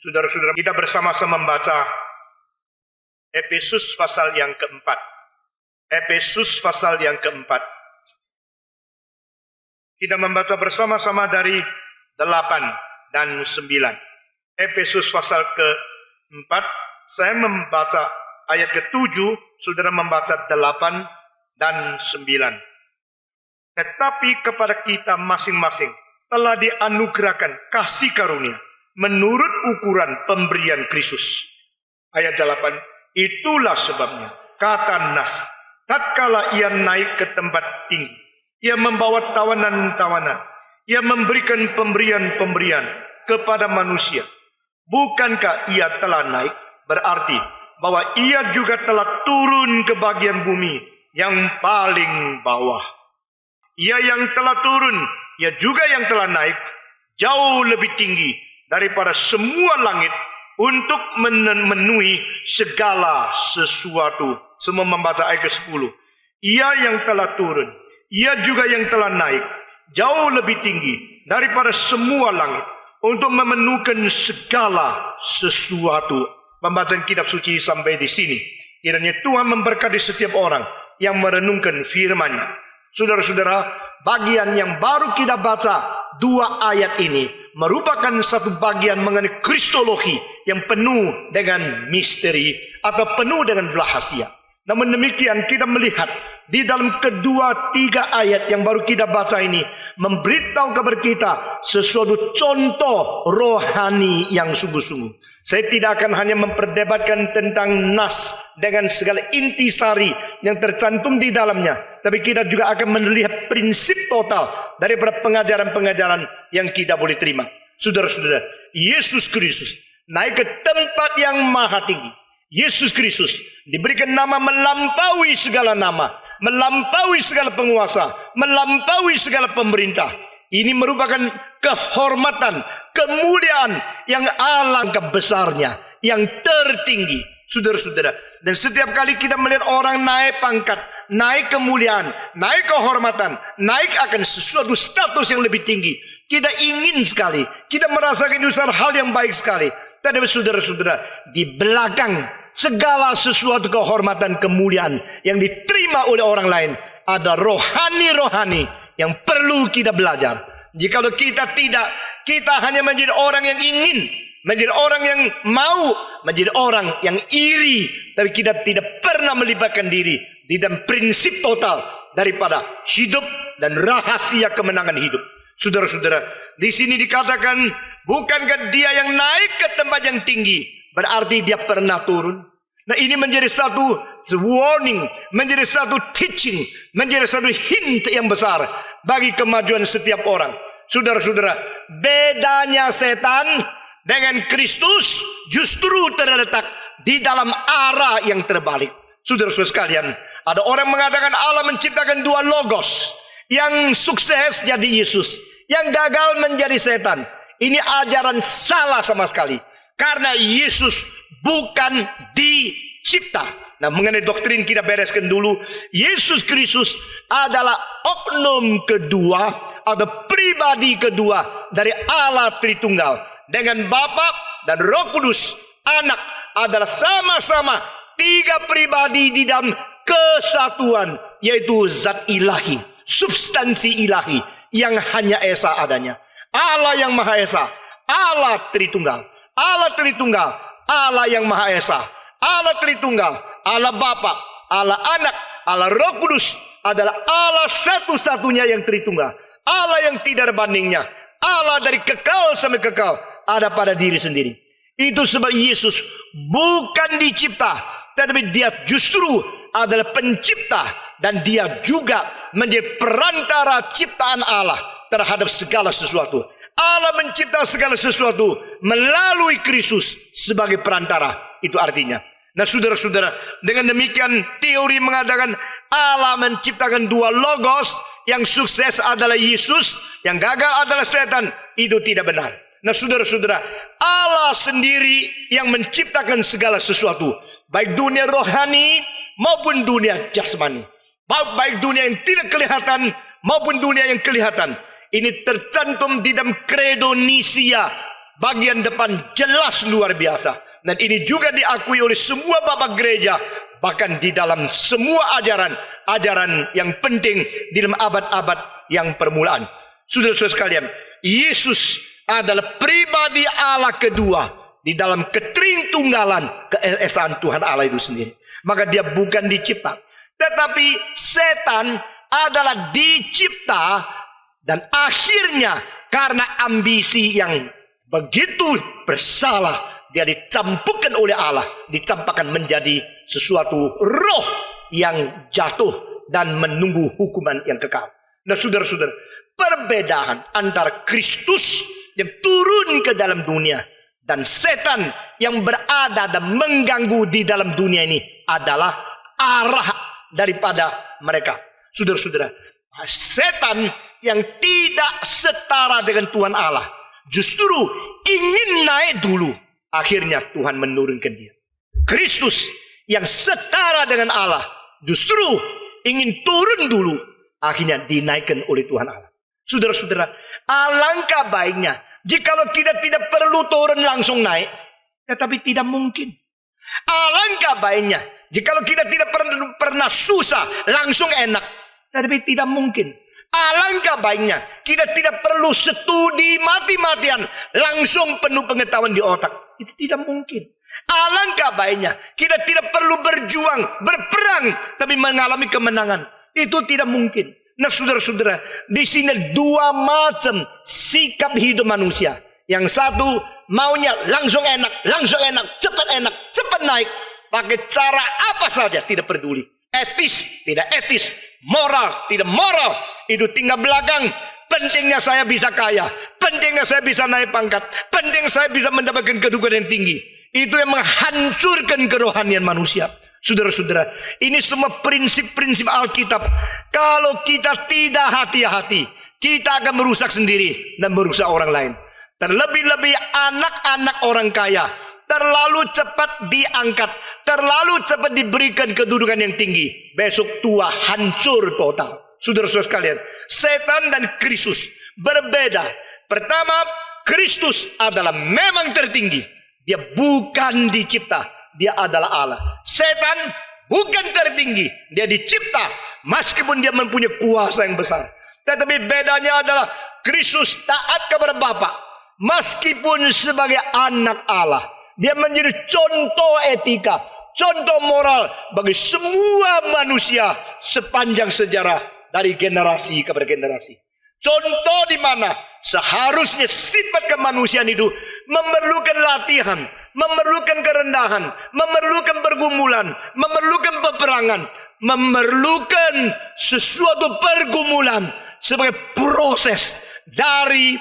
Saudara-saudara, kita bersama-sama membaca Efesus pasal yang keempat. Efesus pasal yang keempat. Kita membaca bersama-sama dari 8 dan 9. Efesus pasal keempat, saya membaca ayat ke-7, saudara membaca 8 dan 9. Tetapi kepada kita masing-masing telah dianugerahkan kasih karunia menurut ukuran pemberian Kristus. Ayat 8, itulah sebabnya, kata Nas, tatkala ia naik ke tempat tinggi, ia membawa tawanan-tawanan, ia memberikan pemberian-pemberian kepada manusia. Bukankah ia telah naik? Berarti bahwa ia juga telah turun ke bagian bumi yang paling bawah. Ia yang telah turun, ia juga yang telah naik jauh lebih tinggi daripada semua langit untuk memenuhi segala sesuatu. Semua membaca ayat ke-10. Ia yang telah turun, ia juga yang telah naik jauh lebih tinggi daripada semua langit untuk memenuhkan segala sesuatu. Pembacaan kitab suci sampai di sini. Kiranya Tuhan memberkati setiap orang yang merenungkan firman-Nya. Saudara-saudara, bagian yang baru kita baca 2 ayat ini merupakan satu bagian mengenai kristologi yang penuh dengan misteri atau penuh dengan rahasia. Namun demikian kita melihat di dalam kedua 3 ayat yang baru kita baca ini memberitahu kepada kita sesuatu contoh rohani yang sungguh-sungguh. Saya tidak akan hanya memperdebatkan tentang nas dengan segala intisari yang tercantum di dalamnya, tapi kita juga akan melihat prinsip total daripada pengajaran-pengajaran yang kita boleh terima. Saudara-saudara, Yesus Kristus naik ke tempat yang maha tinggi. Yesus Kristus diberikan nama melampaui segala nama, melampaui segala penguasa, melampaui segala pemerintah. Ini merupakan kehormatan, kemuliaan yang alangkah besarnya, yang tertinggi. Saudara-saudara, dan setiap kali kita melihat orang naik pangkat, naik kemuliaan, naik kehormatan, naik akan sesuatu status yang lebih tinggi, kita ingin sekali, kita merasakan itu hal yang baik sekali. Tapi saudara-saudara, di belakang segala sesuatu kehormatan, kemuliaan yang diterima oleh orang lain, ada rohani-rohani yang perlu kita belajar. Jikalau kita tidak, kita hanya menjadi orang yang ingin, menjadi orang yang mau, menjadi orang yang iri, tapi kita tidak pernah melibatkan diri di dalam prinsip total daripada hidup dan rahasia kemenangan hidup. Saudara-saudara, di sini dikatakan, bukankah dia yang naik ke tempat yang tinggi, berarti dia pernah turun. Nah, ini menjadi satu warning, menjadi satu teaching, menjadi satu hint yang besar bagi kemajuan setiap orang. Saudara-saudara, bedanya setan dengan Kristus justru terletak di dalam arah yang terbalik. Saudara-saudara sekalian, ada orang mengatakan Allah menciptakan 2 logos. Yang sukses jadi Yesus, yang gagal menjadi setan. Ini ajaran salah sama sekali. Karena Yesus bukan dicipta. Nah, mengenai doktrin kita bereskan dulu. Yesus Kristus adalah oknum kedua atau pribadi kedua dari Allah Tritunggal. Dengan Bapa dan Roh Kudus, Anak adalah sama-sama 3 pribadi di dalam kesatuan, yaitu zat ilahi, substansi ilahi yang hanya esa adanya. Allah yang Maha Esa, Allah Tritunggal, Allah Tritunggal, Allah yang Maha Esa, Allah Tritunggal, Allah Bapa, Allah Anak, Allah Roh Kudus adalah Allah satu-satunya yang Tritunggal, Allah yang tidak ada bandingnya, Allah dari kekal sampai kekal ada pada diri sendiri. Itu sebab Yesus bukan dicipta, tetapi dia justru adalah pencipta, dan dia juga menjadi perantara ciptaan Allah terhadap segala sesuatu. Allah mencipta segala sesuatu melalui Kristus sebagai perantara. Itu artinya. Nah, saudara-saudara, dengan demikian teori mengatakan Allah menciptakan 2 logos, yang sukses adalah Yesus, yang gagal adalah setan. Itu tidak benar. Nah, saudara-saudara, Allah sendiri yang menciptakan segala sesuatu, baik dunia rohani maupun dunia jasmani, baik dunia yang tidak kelihatan maupun dunia yang kelihatan. Ini tercantum di dalam kredo Nisia bagian depan jelas luar biasa. Dan ini juga diakui oleh semua bapak gereja, bahkan di dalam semua ajaran yang penting di dalam abad-abad yang permulaan. Saudara-saudara sekalian, Yesus adalah pribadi Allah kedua di dalam ketritunggalan keesaan Tuhan Allah itu sendiri. Maka dia bukan dicipta, tetapi setan adalah dicipta, dan akhirnya karena ambisi yang begitu bersalah, dia dicampurkan oleh Allah, dicampakkan menjadi sesuatu roh yang jatuh dan menunggu hukuman yang kekal. Nah saudara-saudara, perbedaan antara Kristus yang turun ke dalam dunia dan setan yang berada dan mengganggu di dalam dunia ini adalah arah daripada mereka. Saudara-saudara, setan yang tidak setara dengan Tuhan Allah justru ingin naik dulu, akhirnya Tuhan menurunkan dia. Kristus yang setara dengan Allah justru ingin turun dulu, akhirnya dinaikkan oleh Tuhan Allah. Saudara-saudara, alangkah baiknya jikalau kita tidak perlu turun langsung naik, tetapi tidak mungkin. Alangkah baiknya jikalau kita tidak pernah susah langsung enak, tetapi tidak mungkin. Alangkah baiknya kita tidak perlu studi mati-matian langsung penuh pengetahuan di otak. Itu tidak mungkin. Alangkah baiknya kita tidak perlu berjuang, berperang, tapi mengalami kemenangan. Itu tidak mungkin. Nah saudara-saudara, di sini dua macam sikap hidup manusia. Yang satu maunya langsung enak, cepat naik. Pakai cara apa saja, tidak peduli. Etis, tidak etis. Moral, tidak moral. Itu tinggal belakang. Pentingnya saya bisa kaya, pentingnya saya bisa naik pangkat, penting saya bisa mendapatkan kedudukan yang tinggi. Itu yang menghancurkan kerohanian manusia. Saudara-saudara, ini semua prinsip-prinsip Alkitab. Kalau kita tidak hati-hati, kita akan merusak sendiri dan merusak orang lain. Terlebih-lebih anak-anak orang kaya terlalu cepat diangkat, terlalu cepat diberikan kedudukan yang tinggi. Besok tua hancur total. Saudara-saudara sekalian, setan dan Kristus berbeda. Pertama, Kristus adalah memang tertinggi. Dia bukan dicipta, dia adalah Allah. Setan bukan tertinggi, dia dicipta, meskipun dia mempunyai kuasa yang besar. Tetapi bedanya adalah Kristus taat kepada Bapa, meskipun sebagai anak Allah. Dia menjadi contoh etika, contoh moral bagi semua manusia sepanjang sejarah, dari generasi kepada generasi. Contoh di mana seharusnya sifat kemanusiaan itu memerlukan latihan, memerlukan kerendahan, memerlukan pergumulan, memerlukan peperangan, memerlukan sesuatu pergumulan sebagai proses dari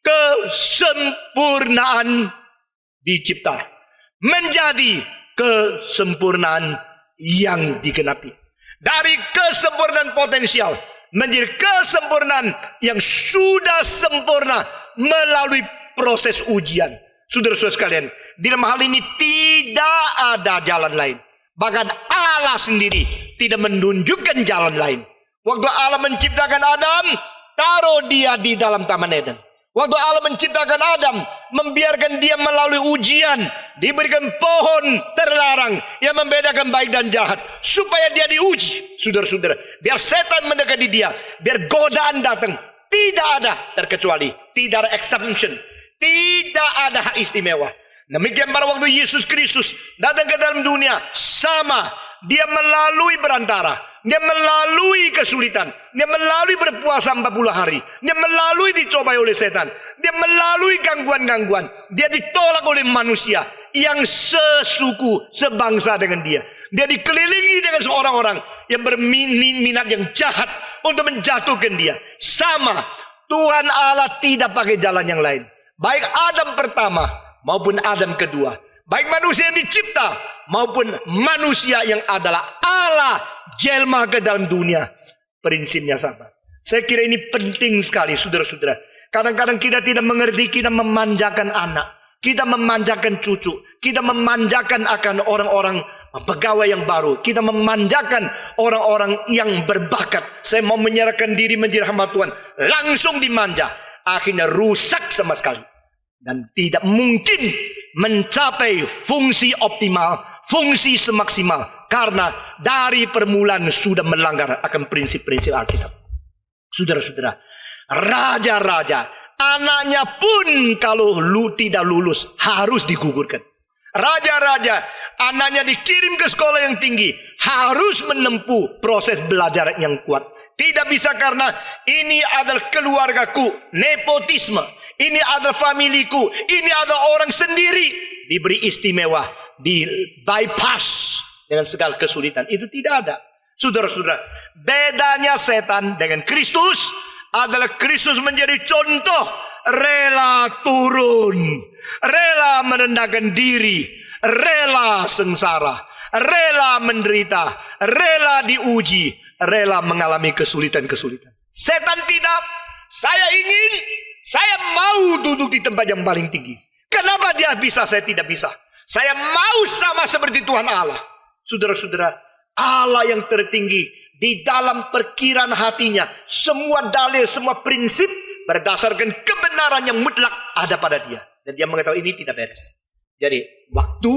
kesempurnaan dicipta menjadi kesempurnaan yang digenapi. Dari kesempurnaan potensial menjadi kesempurnaan yang sudah sempurna melalui proses ujian. Saudara-saudara sekalian, di dalam hal ini tidak ada jalan lain. Bahkan Allah sendiri tidak menunjukkan jalan lain. Waktu Allah menciptakan Adam, taruh dia di dalam Taman Eden. Waktu Allah menciptakan Adam, membiarkan dia melalui ujian, diberikan pohon terlarang yang membedakan baik dan jahat, supaya dia diuji. Saudara-saudara, biar setan mendekati dia, biar godaan datang. Tidak ada terkecuali, tidak ada exemption, tidak ada hak istimewa. Demikian pada waktu Yesus Kristus datang ke dalam dunia, sama. Dia melalui berantara, dia melalui kesulitan, dia melalui berpuasa 40 hari, dia melalui dicobai oleh setan, dia melalui gangguan-gangguan, dia ditolak oleh manusia yang sesuku, sebangsa dengan dia. Dia dikelilingi dengan seorang-orang yang berminat yang jahat untuk menjatuhkan dia. Sama, Tuhan Allah tidak pakai jalan yang lain. Baik Adam pertama maupun Adam kedua, baik manusia yang dicipta maupun manusia yang adalah Allah jelma ke dalam dunia, prinsipnya sama. Saya kira ini penting sekali, saudara-saudara. Kadang-kadang kita tidak mengerti, kita memanjakan anak, kita memanjakan cucu, kita memanjakan akan orang-orang pegawai yang baru, kita memanjakan orang-orang yang berbakat. Saya mau menyerahkan diri menjadi hamba Tuhan, langsung dimanja, akhirnya rusak sama sekali. dan tidak mungkin mencapai fungsi optimal, fungsi semaksimal, karena dari permulaan sudah melanggar akan prinsip-prinsip Alkitab. Saudara-saudara, raja-raja, anaknya pun kalau tidak lulus harus digugurkan. Raja-raja, anaknya dikirim ke sekolah yang tinggi, harus menempuh proses belajar yang kuat. Tidak bisa karena ini adalah keluargaku, nepotisme. Ini adalah familiku, ini adalah orang sendiri. Diberi istimewa, di bypass dengan segala kesulitan. Itu tidak ada. Saudara-saudara, bedanya setan dengan Kristus adalah Kristus menjadi contoh rela turun, rela merendahkan diri, rela sengsara, rela menderita, rela diuji, rela mengalami kesulitan-kesulitan. Setan tidak. Saya mau duduk di tempat yang paling tinggi. Kenapa dia bisa, saya tidak bisa? Saya mau sama seperti Tuhan Allah. Saudara-saudara, Allah yang tertinggi di dalam perkiraan hatinya, semua dalil, semua prinsip berdasarkan kebenaran yang mutlak ada pada dia. Dan dia mengetahui ini tidak beres. Jadi waktu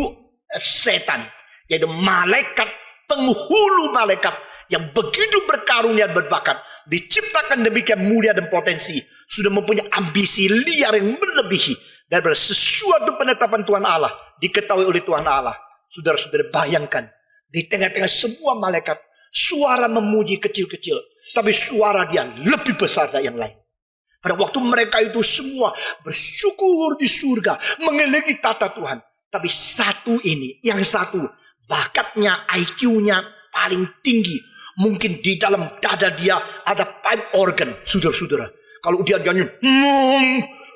setan, yaitu malaikat, penghulu malaikat yang begitu berkarunia dan berbakat, diciptakan demikian mulia dan potensi, sudah mempunyai ambisi liar yang melebihi daripada sesuatu penetapan Tuhan Allah diketahui oleh Tuhan Allah. Saudara-saudara, bayangkan di tengah-tengah semua malaikat, suara memuji kecil-kecil, tapi suara dia lebih besar dari yang lain. Pada waktu mereka itu semua bersyukur di surga, mengelilingi tata Tuhan. Tapi satu ini, yang satu, bakatnya, IQ-nya paling tinggi. Mungkin di dalam dada dia ada pipe organ, saudara-saudara. Kalau dia nyanyi,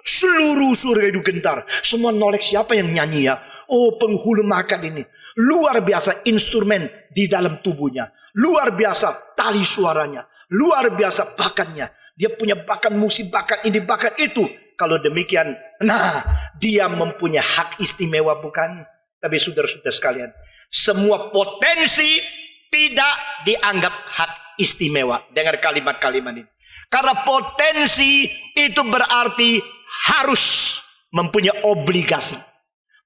seluruh surga itu gentar. Semua nolek siapa yang nyanyi ya? Oh, penghulu malaikat ini. Luar biasa instrumen di dalam tubuhnya. Luar biasa tali suaranya. Luar biasa bakatnya. Dia punya bakat musik, bakat ini, bakat itu. Kalau demikian, nah, dia mempunyai hak istimewa bukan? Tapi saudara-saudara sekalian, semua potensi tidak dianggap hak istimewa. Dengar kalimat-kalimat ini. Karena potensi itu berarti harus mempunyai obligasi.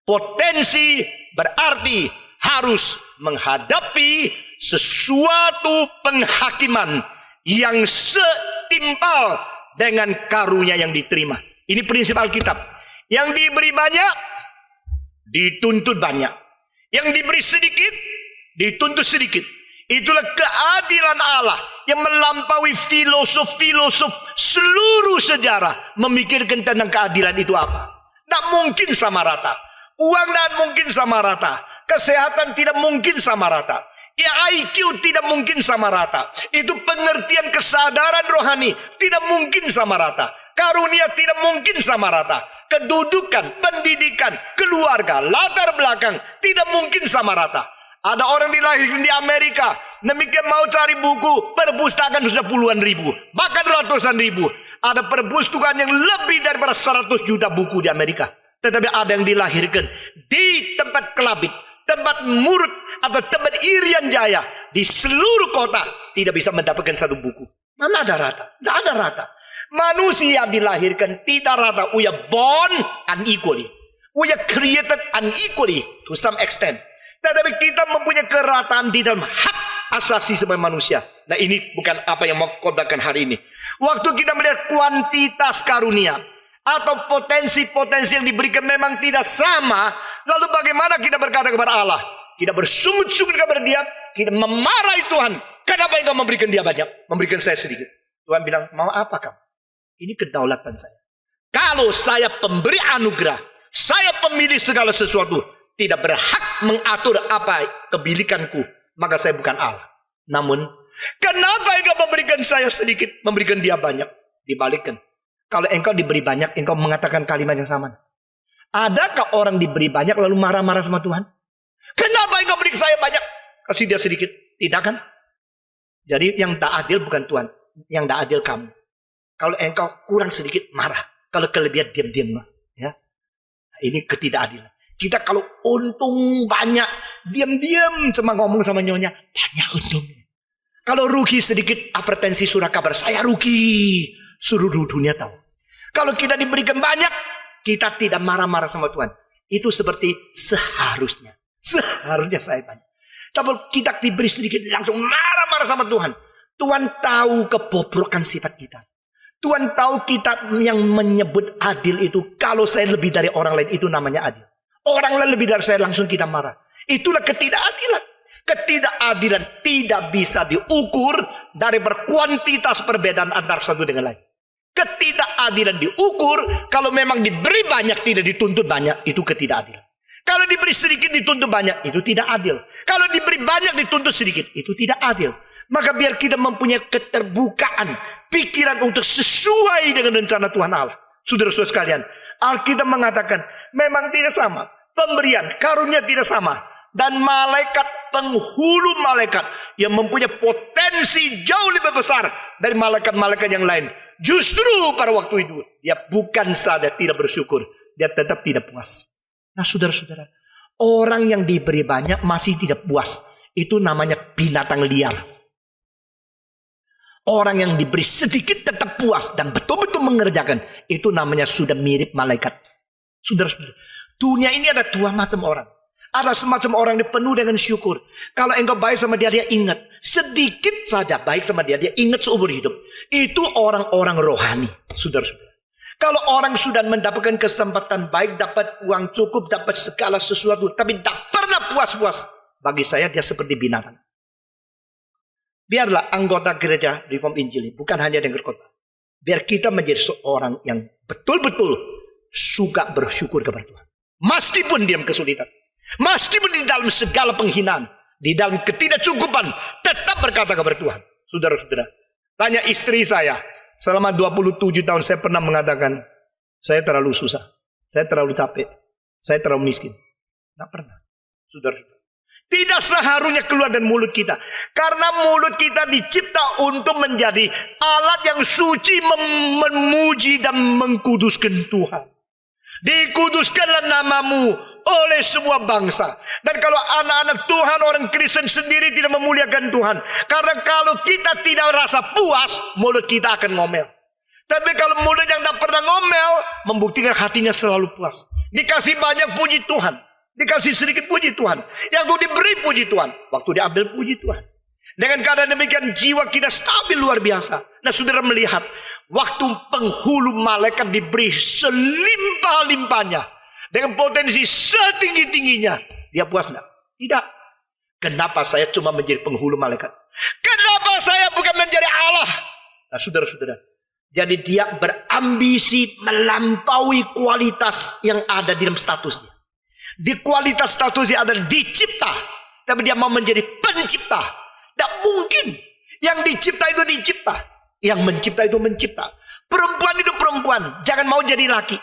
Potensi berarti harus menghadapi sesuatu penghakiman yang setimpal dengan karunia yang diterima. Ini prinsip Alkitab. Yang diberi banyak, dituntut banyak. Yang diberi sedikit, dituntut sedikit. Itulah keadilan Allah yang melampaui filosof-filosof seluruh sejarah memikirkan tentang keadilan itu apa. Tidak mungkin sama rata. Uang tidak mungkin sama rata. Kesehatan tidak mungkin sama rata. Ya, IQ tidak mungkin sama rata. Itu pengertian kesadaran rohani tidak mungkin sama rata. Karunia tidak mungkin sama rata. Kedudukan, pendidikan, keluarga, latar belakang tidak mungkin sama rata. Ada orang dilahirkan di Amerika, demikian mau cari buku, perpustakaan sudah puluhan ribu, bahkan ratusan ribu. Ada perpustakaan yang lebih daripada 100 juta buku di Amerika. Tetapi ada yang dilahirkan di tempat kelabit, tempat murut, atau tempat Irian Jaya, di seluruh kota tidak bisa mendapatkan satu buku. Mana ada rata? Tidak ada rata. Manusia dilahirkan tidak rata. We are born unequally. We are created unequally to some extent. Tetapi kita mempunyai kerataan di dalam hak asasi sebagai manusia. Nah, ini bukan apa yang mau khotbahkan hari ini. Waktu kita melihat kuantitas karunia atau potensi-potensi yang diberikan memang tidak sama, lalu bagaimana kita berkata kepada Allah? Kita bersungut-sungut kepada dia, kita memarahi Tuhan. Kenapa engkau memberikan dia banyak, memberikan saya sedikit? Tuhan bilang, mau apa kamu? Ini kedaulatan saya. Kalau saya pemberi anugerah, saya pemilik segala sesuatu, tidak berhak mengatur apa kebilikanku, maka saya bukan Allah. Namun, kenapa engkau memberikan saya sedikit, memberikan dia banyak? Dibalikkan. Kalau engkau diberi banyak, engkau mengatakan kalimat yang sama. Adakah orang diberi banyak lalu marah-marah sama Tuhan? Kenapa engkau beri saya banyak, kasih dia sedikit? Tidak kan? Jadi yang tak adil bukan Tuhan, yang tak adil kamu. Kalau engkau kurang sedikit, marah. Kalau kelebihan, diam-diam. Ya. Ini ketidakadilan. Kita kalau untung banyak, diam-diam cuma ngomong sama nyonya, banyak untungnya. Kalau rugi sedikit, advertensi surat kabar, saya rugi. Seluruh dunia tahu. Kalau kita diberikan banyak, kita tidak marah-marah sama Tuhan. Itu seperti seharusnya. Seharusnya saya banyak. Tapi kita diberi sedikit langsung marah-marah sama Tuhan. Tuhan tahu kebobrokan sifat kita. Tuhan tahu kita yang menyebut adil itu. Kalau saya lebih dari orang lain itu namanya adil. Orang lain lebih dari saya langsung kita marah. Itulah ketidakadilan. Ketidakadilan tidak bisa diukur dari berkuantitas perbedaan antara satu dengan lain. Ketidakadilan diukur kalau memang diberi banyak tidak dituntut banyak, itu ketidakadilan. Kalau diberi sedikit dituntut banyak, itu tidak adil. Kalau diberi banyak dituntut sedikit, itu tidak adil. Maka biar kita mempunyai keterbukaan pikiran untuk sesuai dengan rencana Tuhan Allah. Saudara-saudara sekalian, Alkitab mengatakan memang tidak sama. Pemberian karunia tidak sama. Dan malaikat, penghulu malaikat yang mempunyai potensi jauh lebih besar dari malaikat-malaikat yang lain. Justru pada waktu itu dia bukan saja tidak bersyukur, dia tetap tidak puas. Nah saudara-saudara, orang yang diberi banyak masih tidak puas, itu namanya binatang liar. Orang yang diberi sedikit tetap puas dan betul-betul mengerjakan, itu namanya sudah mirip malaikat. Saudara-saudara, dunia ini ada dua macam orang. Ada semacam orang yang penuh dengan syukur. Kalau engkau baik sama dia, dia ingat. Sedikit saja baik sama dia, dia ingat seumur hidup. Itu orang-orang rohani, saudara-saudara. Kalau orang sudah mendapatkan kesempatan baik, dapat uang cukup, dapat segala sesuatu, tapi tak pernah puas-puas, bagi saya dia seperti binatang. Biarlah anggota gereja Reform Injili, bukan hanya dengar khotbah. Biar kita menjadi seorang yang betul-betul suka bersyukur kepada Tuhan. Meskipun dia kesulitan. Meskipun di dalam segala penghinaan, di dalam ketidakcukupan, tetap berkata kepada Tuhan. Saudara-saudara, tanya istri saya. Selama 27 tahun saya pernah mengatakan, saya terlalu susah, saya terlalu capek, saya terlalu miskin. Tidak pernah. Saudara-saudara, tidak seharusnya keluar dari mulut kita. Karena mulut kita dicipta untuk menjadi alat yang suci, memuji dan mengkuduskan Tuhan. Dikuduskanlah namamu oleh semua bangsa. Dan kalau anak-anak Tuhan, orang Kristen sendiri tidak memuliakan Tuhan, karena kalau kita tidak rasa puas, mulut kita akan ngomel. Tapi kalau mulut yang tidak pernah ngomel, membuktikan hatinya selalu puas. Dikasih banyak puji Tuhan, dikasih sedikit puji Tuhan. Yang diberi puji Tuhan, waktu diambil puji Tuhan. Dengan keadaan demikian jiwa kita stabil luar biasa. Nah saudara melihat, waktu penghulu malaikat diberi selimpah-limpahnya, dengan potensi setinggi-tingginya, dia puas enggak? Tidak. Kenapa saya cuma menjadi penghulu malaikat? Kenapa saya bukan menjadi Allah? Nah saudara-saudara, jadi dia berambisi melampaui kualitas yang ada di dalam statusnya. Di kualitas statusnya adalah dicipta, tapi dia mau menjadi pencipta. Tidak mungkin. Yang dicipta itu dicipta, yang mencipta itu mencipta. Perempuan itu perempuan, jangan mau jadi laki.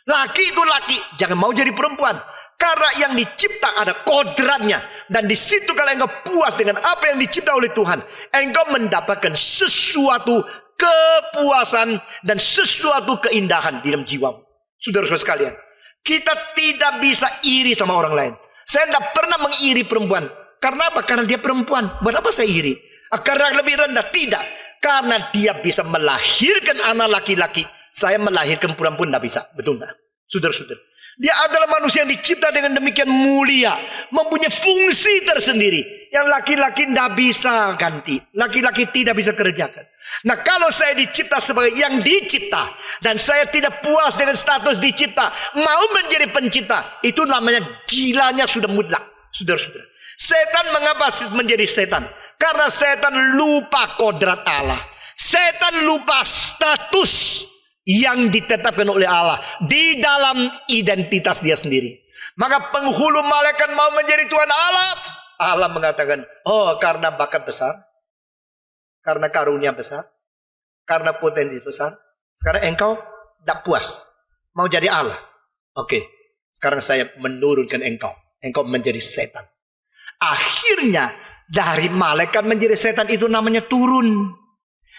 Laki itu laki, jangan mau jadi perempuan. Karena yang dicipta ada kodratnya. Dan di situ kalau engkau puas dengan apa yang dicipta oleh Tuhan, engkau mendapatkan sesuatu kepuasan dan sesuatu keindahan di dalam jiwamu. Saudara-saudara sekalian, kita tidak bisa iri sama orang lain. Saya tidak pernah mengiri perempuan. Karena apa? Karena dia perempuan. Buat apa saya iri? Karena lebih rendah? Tidak. Karena dia bisa melahirkan anak laki-laki. Saya melahirkan perempuan tidak bisa. Betul nggak? Saudara-saudara, dia adalah manusia yang dicipta dengan demikian mulia, mempunyai fungsi tersendiri yang laki-laki tidak bisa ganti, laki-laki tidak bisa kerjakan. Nah kalau saya dicipta sebagai yang dicipta, dan saya tidak puas dengan status dicipta, mau menjadi pencipta, itu namanya gilanya sudah mutlak. Saudara-saudara, setan mengapa menjadi setan? Karena setan lupa kodrat Allah. Setan lupa status yang ditetapkan oleh Allah di dalam identitas dia sendiri. Maka penghulu malaikat mau menjadi Tuhan Allah. Allah mengatakan, oh karena bakat besar, karena karunia besar, karena potensi besar, sekarang engkau tidak puas, mau jadi Allah. Oke, sekarang saya menurunkan engkau menjadi setan. Akhirnya dari malaikat menjadi setan itu namanya turun.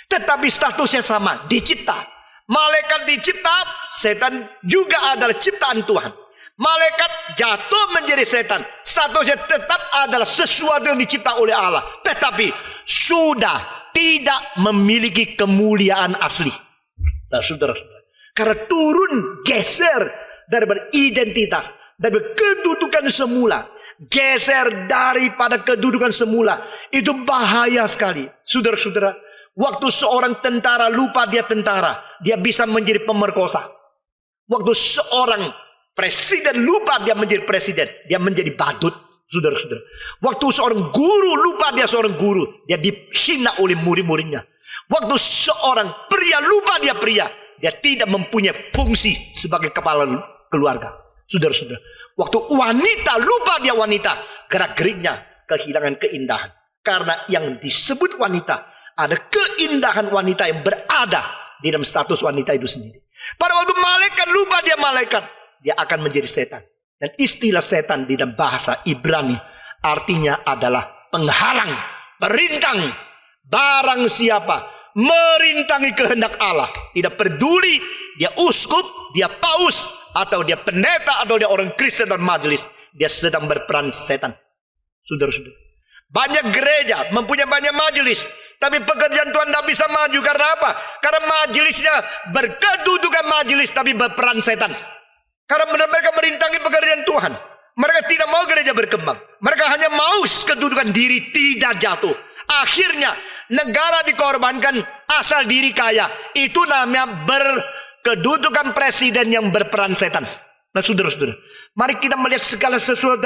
Tetapi statusnya sama, dicipta. Malaikat dicipta, setan juga adalah ciptaan Tuhan. Malaikat jatuh menjadi setan, statusnya tetap adalah sesuatu yang dicipta oleh Allah, tetapi sudah tidak memiliki kemuliaan asli. Nah, saudara-saudara, karena turun, geser, daripada identitas, daripada kedudukan semula. Geser daripada kedudukan semula. Itu bahaya sekali. Saudara-saudara, waktu seorang tentara lupa dia tentara, dia bisa menjadi pemerkosa. Waktu seorang presiden lupa dia menjadi presiden, dia menjadi badut. Saudara-saudara, waktu seorang guru lupa dia seorang guru, dia dihina oleh murid-muridnya. Waktu seorang pria lupa dia pria, dia tidak mempunyai fungsi sebagai kepala keluarga. Saudara-saudara, waktu wanita lupa dia wanita, gerak-geriknya kehilangan keindahan. Karena yang disebut wanita, ada keindahan wanita yang berada di dalam status wanita itu sendiri. Pada waktu malaikat lupa dia malaikat, dia akan menjadi setan. Dan istilah setan di dalam bahasa Ibrani artinya adalah penghalang, perintang. Barang siapa merintangi kehendak Allah, tidak peduli dia uskup, dia paus, atau dia pendeta, atau dia orang Kristen dan majelis, dia sedang berperan setan. Saudara-saudara, banyak gereja mempunyai banyak majelis, tapi pekerjaan Tuhan tidak bisa maju. Karena apa? Karena majelisnya berkedudukan majelis, tapi berperan setan. Karena mereka merintangi pekerjaan Tuhan. Mereka tidak mau gereja berkembang. Mereka hanya mau kedudukan diri tidak jatuh. Akhirnya negara dikorbankan asal diri kaya. Itu namanya berkedudukan presiden yang berperan setan. Nah saudara-saudara, mari kita melihat segala sesuatu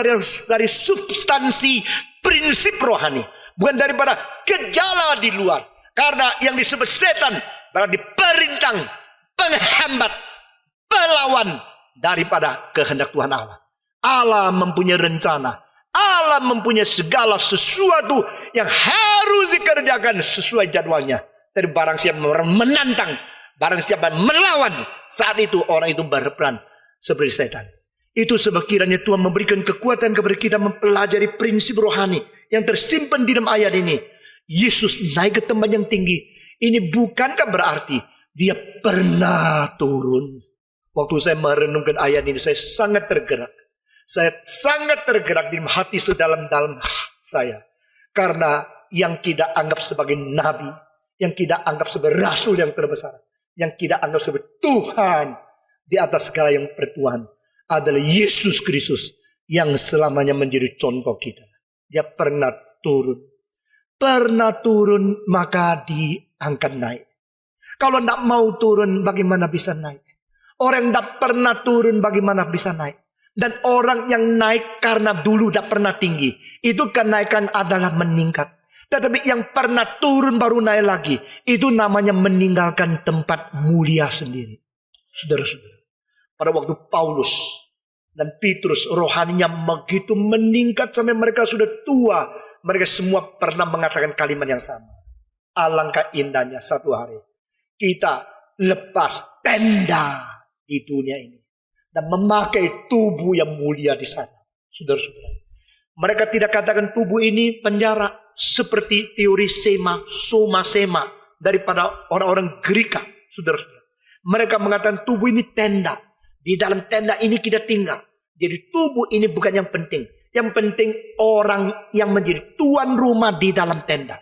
dari substansi prinsip rohani. Bukan daripada gejala di luar. Karena yang disebut setan berarti perintang, penghambat, pelawan daripada kehendak Tuhan Allah. Allah mempunyai rencana. Allah mempunyai segala sesuatu yang harus dikerjakan sesuai jadwalnya. Tapi barang siapa menantang, barang siapa melawan, saat itu orang itu berperan seperti setan. Itu sebab kiranya Tuhan memberikan kekuatan kepada kita mempelajari prinsip rohani yang tersimpan di dalam ayat ini. Yesus naik ke tempat yang tinggi. Ini bukankah berarti dia pernah turun? Waktu saya merenungkan ayat ini, saya sangat tergerak. Saya sangat tergerak di hati sedalam-dalam saya. Karena yang kita anggap sebagai nabi, yang kita anggap sebagai rasul yang terbesar, yang kita anggap sebagai Tuhan di atas segala yang bertuhan, adalah Yesus Kristus yang selamanya menjadi contoh kita. Dia pernah turun. Pernah turun maka diangkat naik. Kalau tidak mau turun bagaimana bisa naik? Orang yang tidak pernah turun bagaimana bisa naik? Dan orang yang naik karena dulu tidak pernah tinggi, itu kenaikan adalah meningkat. Tetapi yang pernah turun baru naik lagi, itu namanya meninggalkan tempat mulia sendiri. Saudara-saudara, pada waktu Paulus dan Petrus rohaninya begitu meningkat sampai mereka sudah tua, mereka semua pernah mengatakan kalimat yang sama. Alangkah indahnya satu hari kita lepas tenda di dunia ini dan memakai tubuh yang mulia di sana. Saudara-saudara, mereka tidak katakan tubuh ini penjara seperti teori soma daripada orang-orang Greka. Saudara-saudara, mereka mengatakan tubuh ini tenda. Di dalam tenda ini kita tinggal. Jadi tubuh ini bukan yang penting. Yang penting orang yang menjadi tuan rumah di dalam tenda.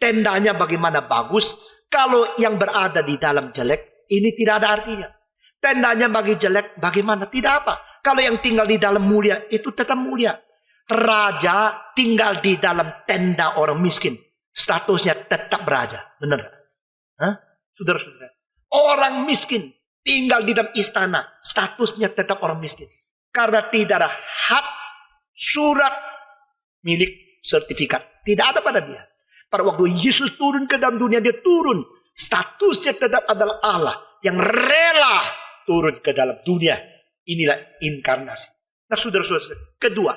Tendanya bagaimana bagus, kalau yang berada di dalam jelek, ini tidak ada artinya. Tendanya bagi jelek, bagaimana? Tidak apa. Kalau yang tinggal di dalam mulia, itu tetap mulia. Raja tinggal di dalam tenda orang miskin, statusnya tetap raja. Benar? Hah? Saudara-saudara, orang miskin tinggal di dalam istana, statusnya tetap orang miskin. Karena tidak ada hak surat milik sertifikat. Tidak ada pada dia. Pada waktu Yesus turun ke dalam dunia, dia turun. Statusnya tetap adalah Allah yang rela turun ke dalam dunia. Inilah inkarnasi. Nah saudara-saudara, kedua,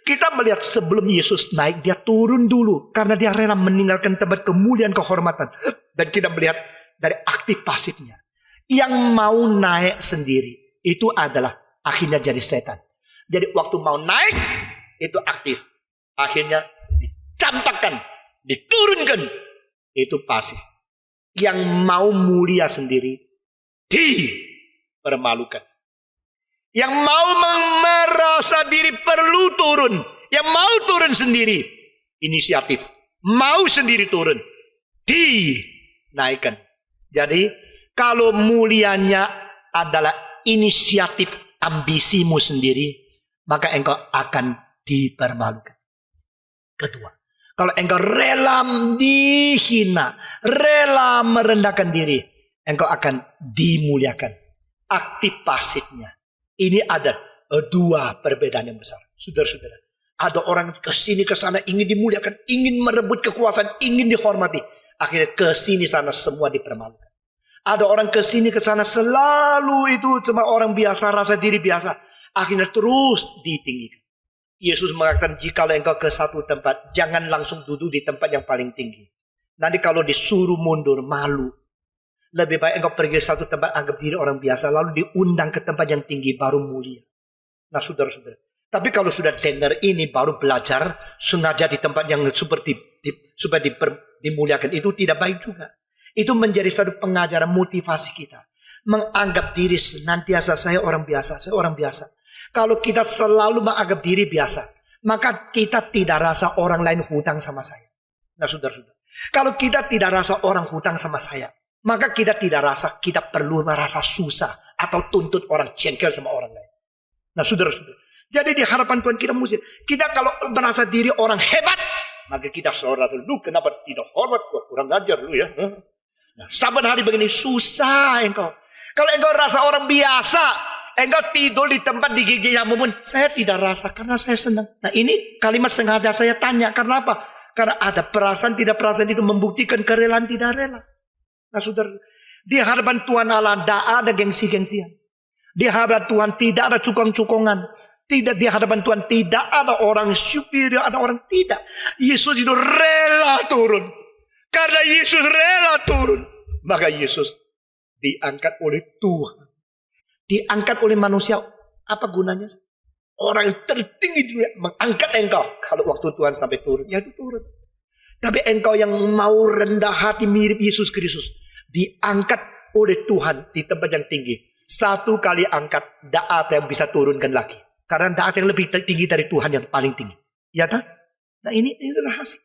kita melihat sebelum Yesus naik, dia turun dulu. Karena dia rela meninggalkan tempat kemuliaan, kehormatan. Dan kita melihat dari aktif pasifnya. Yang mau naik sendiri, itu adalah akhirnya jadi setan. Jadi waktu mau naik, itu aktif. Akhirnya dicampakkan, diturunkan, itu pasif. Yang mau mulia sendiri, dipermalukan. Yang mau merasa diri perlu turun, yang mau turun sendiri, inisiatif. Mau sendiri turun, dinaikkan. Jadi kalau mulianya adalah inisiatif ambisimu sendiri, maka engkau akan dipermalukan. Kedua, kalau engkau rela dihina, rela merendahkan diri, engkau akan dimuliakan. Aktif pasifnya. Ini ada dua perbedaan yang besar. Saudara-saudara, ada orang kesini kesana ingin dimuliakan, ingin merebut kekuasaan, ingin dihormati. Akhirnya kesini sana semua dipermalukan. Ada orang kesini kesana selalu itu cuma orang biasa, rasa diri biasa. Akhirnya terus ditinggikan. Yesus mengatakan, jikalau engkau ke satu tempat, jangan langsung duduk di tempat yang paling tinggi. Nanti kalau disuruh mundur, malu. Lebih baik engkau pergi ke satu tempat, anggap diri orang biasa, lalu diundang ke tempat yang tinggi, baru mulia. Nah saudara-saudara, tapi kalau sudah dengar ini, baru belajar, sengaja di tempat yang seperti supaya dimuliakan, itu tidak baik juga. Itu menjadi satu pengajaran motivasi kita. Menganggap diri senantiasa, saya orang biasa, saya orang biasa. Kalau kita selalu menganggap diri biasa, maka kita tidak rasa orang lain hutang sama saya. Nah saudara-saudara, kalau kita tidak rasa orang hutang sama saya, maka kita tidak rasa kita perlu merasa susah atau tuntut orang jengkel sama orang lain. Nah saudara-saudara, jadi di hadapan Tuhan kita kalau merasa diri orang hebat, maka kita saudara lu kenapa tidak hormat? Wah, kurang ajar lu ya. Nah, saban hari begini susah engkau. Kalau engkau rasa orang biasa, engkau tidur di tempat digigit nyamuk pun, saya tidak rasa karena saya senang. Nah ini kalimat sengaja saya tanya, karena apa? Karena ada perasaan tidak perasaan itu membuktikan kerelaan tidak rela. Nah saudara, di hadapan Tuhan Allah tidak ada gengsi-gengsian. Di hadapan Tuhan tidak ada cukong-cukongan. Tidak, di hadapan Tuhan tidak ada orang superior, ada orang tidak. Yesus itu rela turun. Karena Yesus rela turun, maka Yesus diangkat oleh Tuhan. Diangkat oleh manusia, apa gunanya? Orang yang tertinggi dunia mengangkat engkau. Kalau waktu Tuhan sampai turun, ya itu turun. Tapi engkau yang mau rendah hati mirip Yesus Kristus, diangkat oleh Tuhan di tempat yang tinggi. Satu kali angkat, tidak ada yang bisa turunkan lagi. Karena tidak ada yang lebih tinggi dari Tuhan yang paling tinggi. Ya kan? Nah ini rahasia.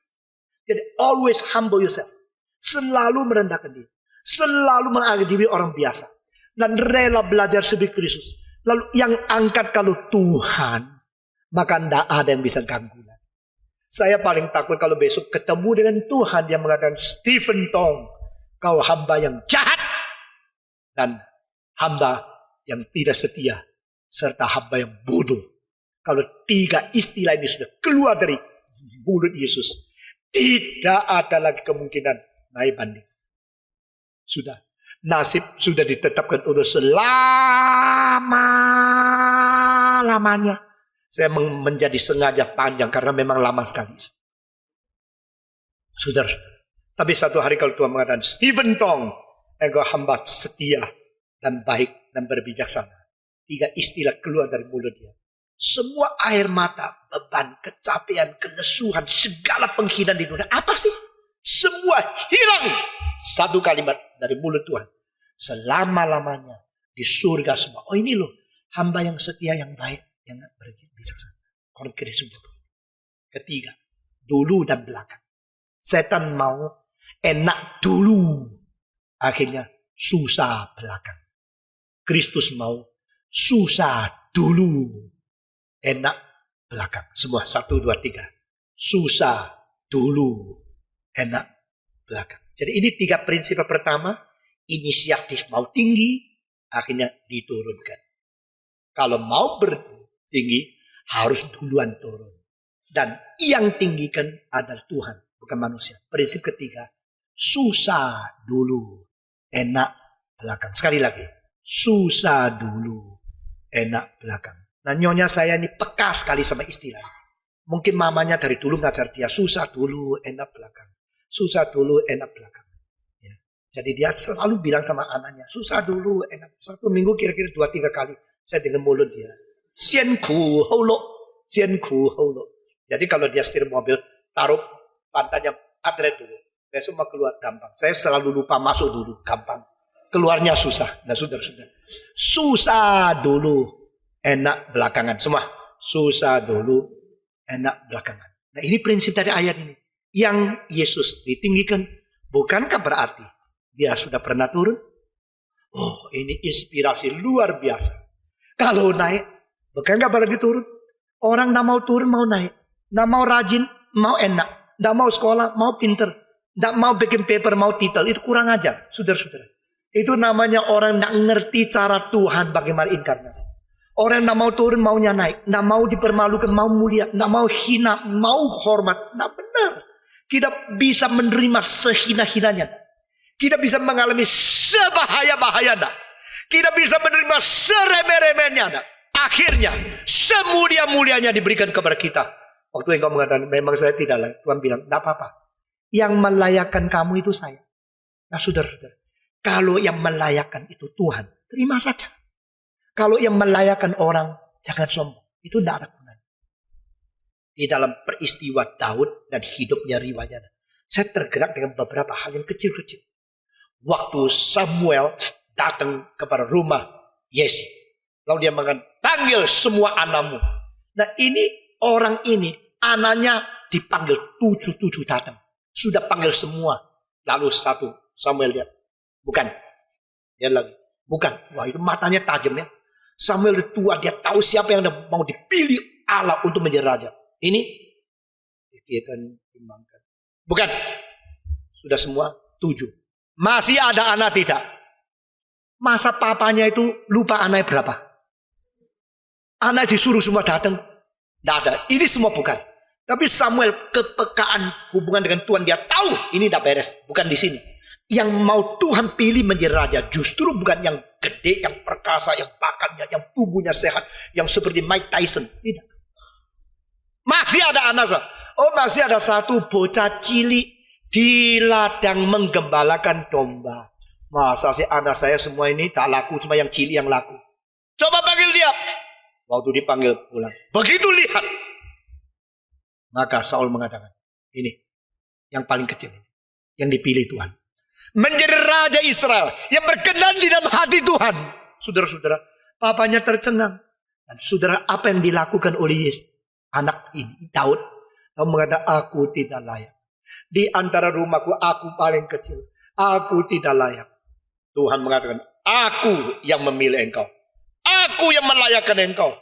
Jadi always humble yourself. Selalu merendahkan diri. Selalu menganggap diri orang biasa. Dan rela belajar seperti Kristus. Lalu yang angkat kalau Tuhan, maka tidak ada yang bisa ganggu. Saya paling takut kalau besok ketemu dengan Tuhan yang mengatakan, Stephen Tong, kau hamba yang jahat. Dan hamba yang tidak setia. Serta hamba yang bodoh. Kalau tiga istilah ini sudah keluar dari mulut Yesus, tidak ada lagi kemungkinan naik banding. Sudah. Nasib sudah ditetapkan udah selama-lamanya. Saya menjadi sengaja panjang karena memang lama sekali. Saudara-saudara. Tapi satu hari kalau Tuhan mengatakan, Stephen Tong, engkau hamba setia dan baik dan berbijaksana. Tiga istilah keluar dari mulut dia. Semua air mata, beban, kecapean, kelesuhan, segala penghinaan di dunia. Apa sih? Semua hilang. Satu kalimat dari mulut Tuhan. Selama-lamanya di surga semua. Oh ini loh, hamba yang setia, yang baik, yang berbijaksana. Orang Kristus. Ketiga, dulu dan belakang. Setan mau enak dulu, akhirnya susah belakang. Kristus mau susah dulu, enak belakang. Semua 1, 2, 3. Susah dulu, enak belakang. Jadi ini 3 prinsip pertama. Inisiatif mau tinggi, akhirnya diturunkan. Kalau mau bertinggi, harus duluan turun. Dan yang tinggikan adalah Tuhan, bukan manusia. Prinsip ketiga, susah dulu, enak belakang. Sekali lagi, susah dulu, enak belakang. Nah nyonya saya ini peka sekali sama istilah. Mungkin mamanya dari dulu ngajar dia, susah dulu, enak belakang. Susah dulu, enak belakang. Jadi dia selalu bilang sama anaknya, susah dulu, enak. 1 minggu kira-kira 2-3 kali. Saya dengar mulut dia. Sianku holo. Sianku holo. Jadi kalau dia setir mobil, taruh pantatnya adret dulu. Besok mau keluar gampang. Saya selalu lupa masuk dulu, gampang. Keluarnya susah. Nah saudara-saudara. Susah dulu, enak belakangan. Semua. Susah dulu, enak belakangan. Nah ini prinsip dari ayat ini. Yang Yesus ditinggikan, bukankah berarti dia sudah pernah turun? Oh, ini inspirasi luar biasa. Kalau naik, bukan nggak berani turun. Orang nggak mau turun, mau naik. Nggak mau rajin, mau enak. Nggak mau sekolah, mau pinter. Nggak mau bikin paper, mau titel. Itu kurang ajar, saudara-saudara. Itu namanya orang nggak ngerti cara Tuhan bagaimana inkarnasi. Orang nggak mau turun, maunya naik. Nggak mau dipermalukan, mau mulia. Nggak mau hina, mau hormat. Nggak benar. Kita bisa menerima sehina-hinanya. Kita bisa mengalami sebahaya-bahayanya. Kita bisa menerima seremeh-remehnya. Akhirnya, semulia-mulianya diberikan kepada kita. Waktu engkau mengatakan, memang saya tidak layak. Tuhan bilang, tidak apa-apa. Yang melayakkan kamu itu saya. Nah, saudara-saudara. Kalau yang melayakkan itu Tuhan, terima saja. Kalau yang melayakkan orang, jangan sombong. Itu tidak ada gunanya. Di dalam peristiwa Daud dan hidupnya riwayatnya, saya tergerak dengan beberapa hal yang kecil-kecil. Waktu Samuel datang kepada rumah Yese, lalu dia mengatakan, panggil semua anakmu. Nah ini orang ini, anaknya dipanggil 7 datang. Sudah panggil semua. Lalu satu Samuel lihat, bukan. Dia lagi, bukan. Wah itu matanya tajam ya. Samuel itu tua, dia tahu siapa yang mau dipilih Allah untuk menjadi raja. Ini dia akan timbangkan. Bukan. Sudah semua 7. Masih ada anak tidak? Masa papanya itu lupa anaknya berapa? Anak disuruh semua datang. Tidak ada. Ini semua bukan. Tapi Samuel kepekaan hubungan dengan Tuhan. Dia tahu ini tidak beres. Bukan di sini. Yang mau Tuhan pilih menjadi raja. Justru bukan yang gede, yang perkasa, yang bakatnya, yang tubuhnya sehat. Yang seperti Mike Tyson. Tidak. Masih ada anak. Oh masih ada satu bocah cilik. Di ladang menggembalakan domba. Masa sih anak saya semua ini tak laku. Cuma yang cilik yang laku. Coba panggil dia. Waktu dipanggil pulang. Begitu lihat. Maka Saul mengatakan. Ini. Yang paling kecil ini. Yang dipilih Tuhan. Menjadi raja Israel. Yang berkenan di dalam hati Tuhan. Saudara-saudara. Papanya tercengang. Dan saudara apa yang dilakukan oleh Yesus. Anak ini. Daud. Kamu mengatakan aku tidak layak. Di antara rumahku aku paling kecil. Aku tidak layak. Tuhan mengatakan, aku yang memilih engkau. Aku yang melayakkan engkau.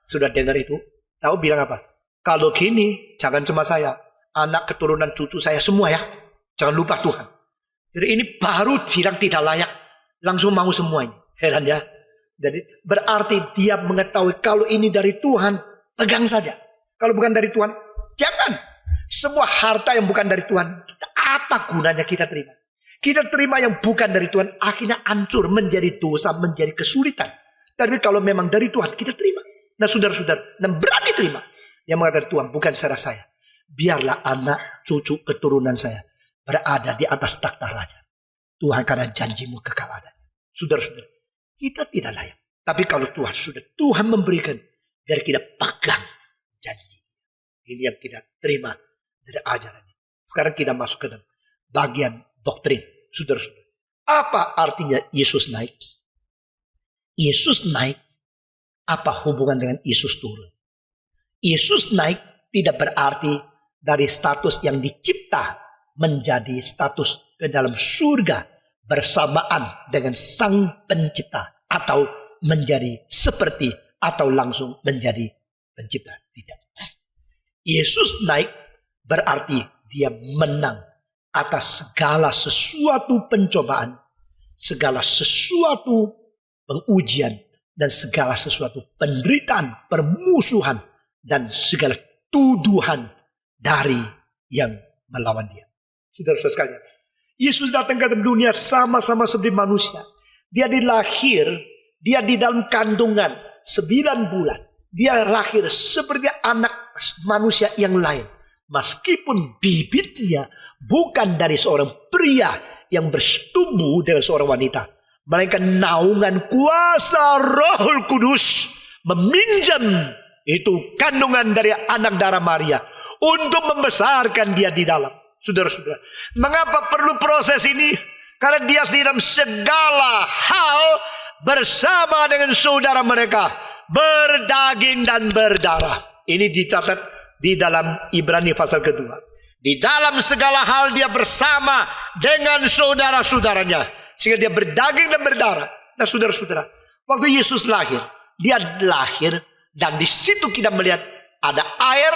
Sudah dengar itu? Tahu bilang apa? Kalau gini, jangan cuma saya. Anak keturunan cucu saya semua ya. Jangan lupa Tuhan. Jadi ini baru bilang tidak layak. Langsung mau semuanya. Heran ya. Jadi berarti dia mengetahui kalau ini dari Tuhan, pegang saja. Kalau bukan dari Tuhan, jangan. Semua harta yang bukan dari Tuhan, apa gunanya kita terima? Kita terima yang bukan dari Tuhan, akhirnya hancur, menjadi dosa, menjadi kesulitan. Tapi kalau memang dari Tuhan, kita terima. Nah saudara-saudara, dan berani terima. Yang mengatakan Tuhan, bukan saudara saya. Biarlah anak, cucu, keturunan saya berada di atas takhta raja. Tuhan karena janjimu kekal adanya. Saudara-saudara, kita tidak layak. Tapi kalau Tuhan memberikan, biar kita pegang janji. Ini yang kita terima dari ajaran ini. Sekarang kita masuk ke dalam bagian doktrin. Saudara-saudara. Apa artinya Yesus naik? Yesus naik. Apa hubungan dengan Yesus turun? Yesus naik tidak berarti dari status yang dicipta menjadi status ke dalam surga bersamaan dengan Sang Pencipta. Atau menjadi seperti atau langsung menjadi pencipta. Tidak. Yesus naik berarti dia menang atas segala sesuatu pencobaan, segala sesuatu pengujian, dan segala sesuatu penderitaan, permusuhan, dan segala tuduhan dari yang melawan dia. Saudara-saudara sekalian, Yesus datang ke dunia sama-sama seperti manusia. Dia dilahir, dia di dalam kandungan 9 bulan. Dia lahir seperti anak manusia yang lain. Meskipun bibitnya bukan dari seorang pria yang bersetubuh dengan seorang wanita. Melainkan naungan kuasa Roh Kudus meminjam itu kandungan dari anak darah Maria. Untuk membesarkan dia di dalam. Saudara-saudara. Mengapa perlu proses ini? Karena dia di dalam segala hal bersama dengan saudara mereka. Berdaging dan berdarah. Ini dicatat di dalam Ibrani pasal kedua. Di dalam segala hal dia bersama dengan saudara-saudaranya. Sehingga dia berdaging dan berdarah. Nah saudara-saudara, waktu Yesus lahir, dia lahir, dan di situ kita melihat ada air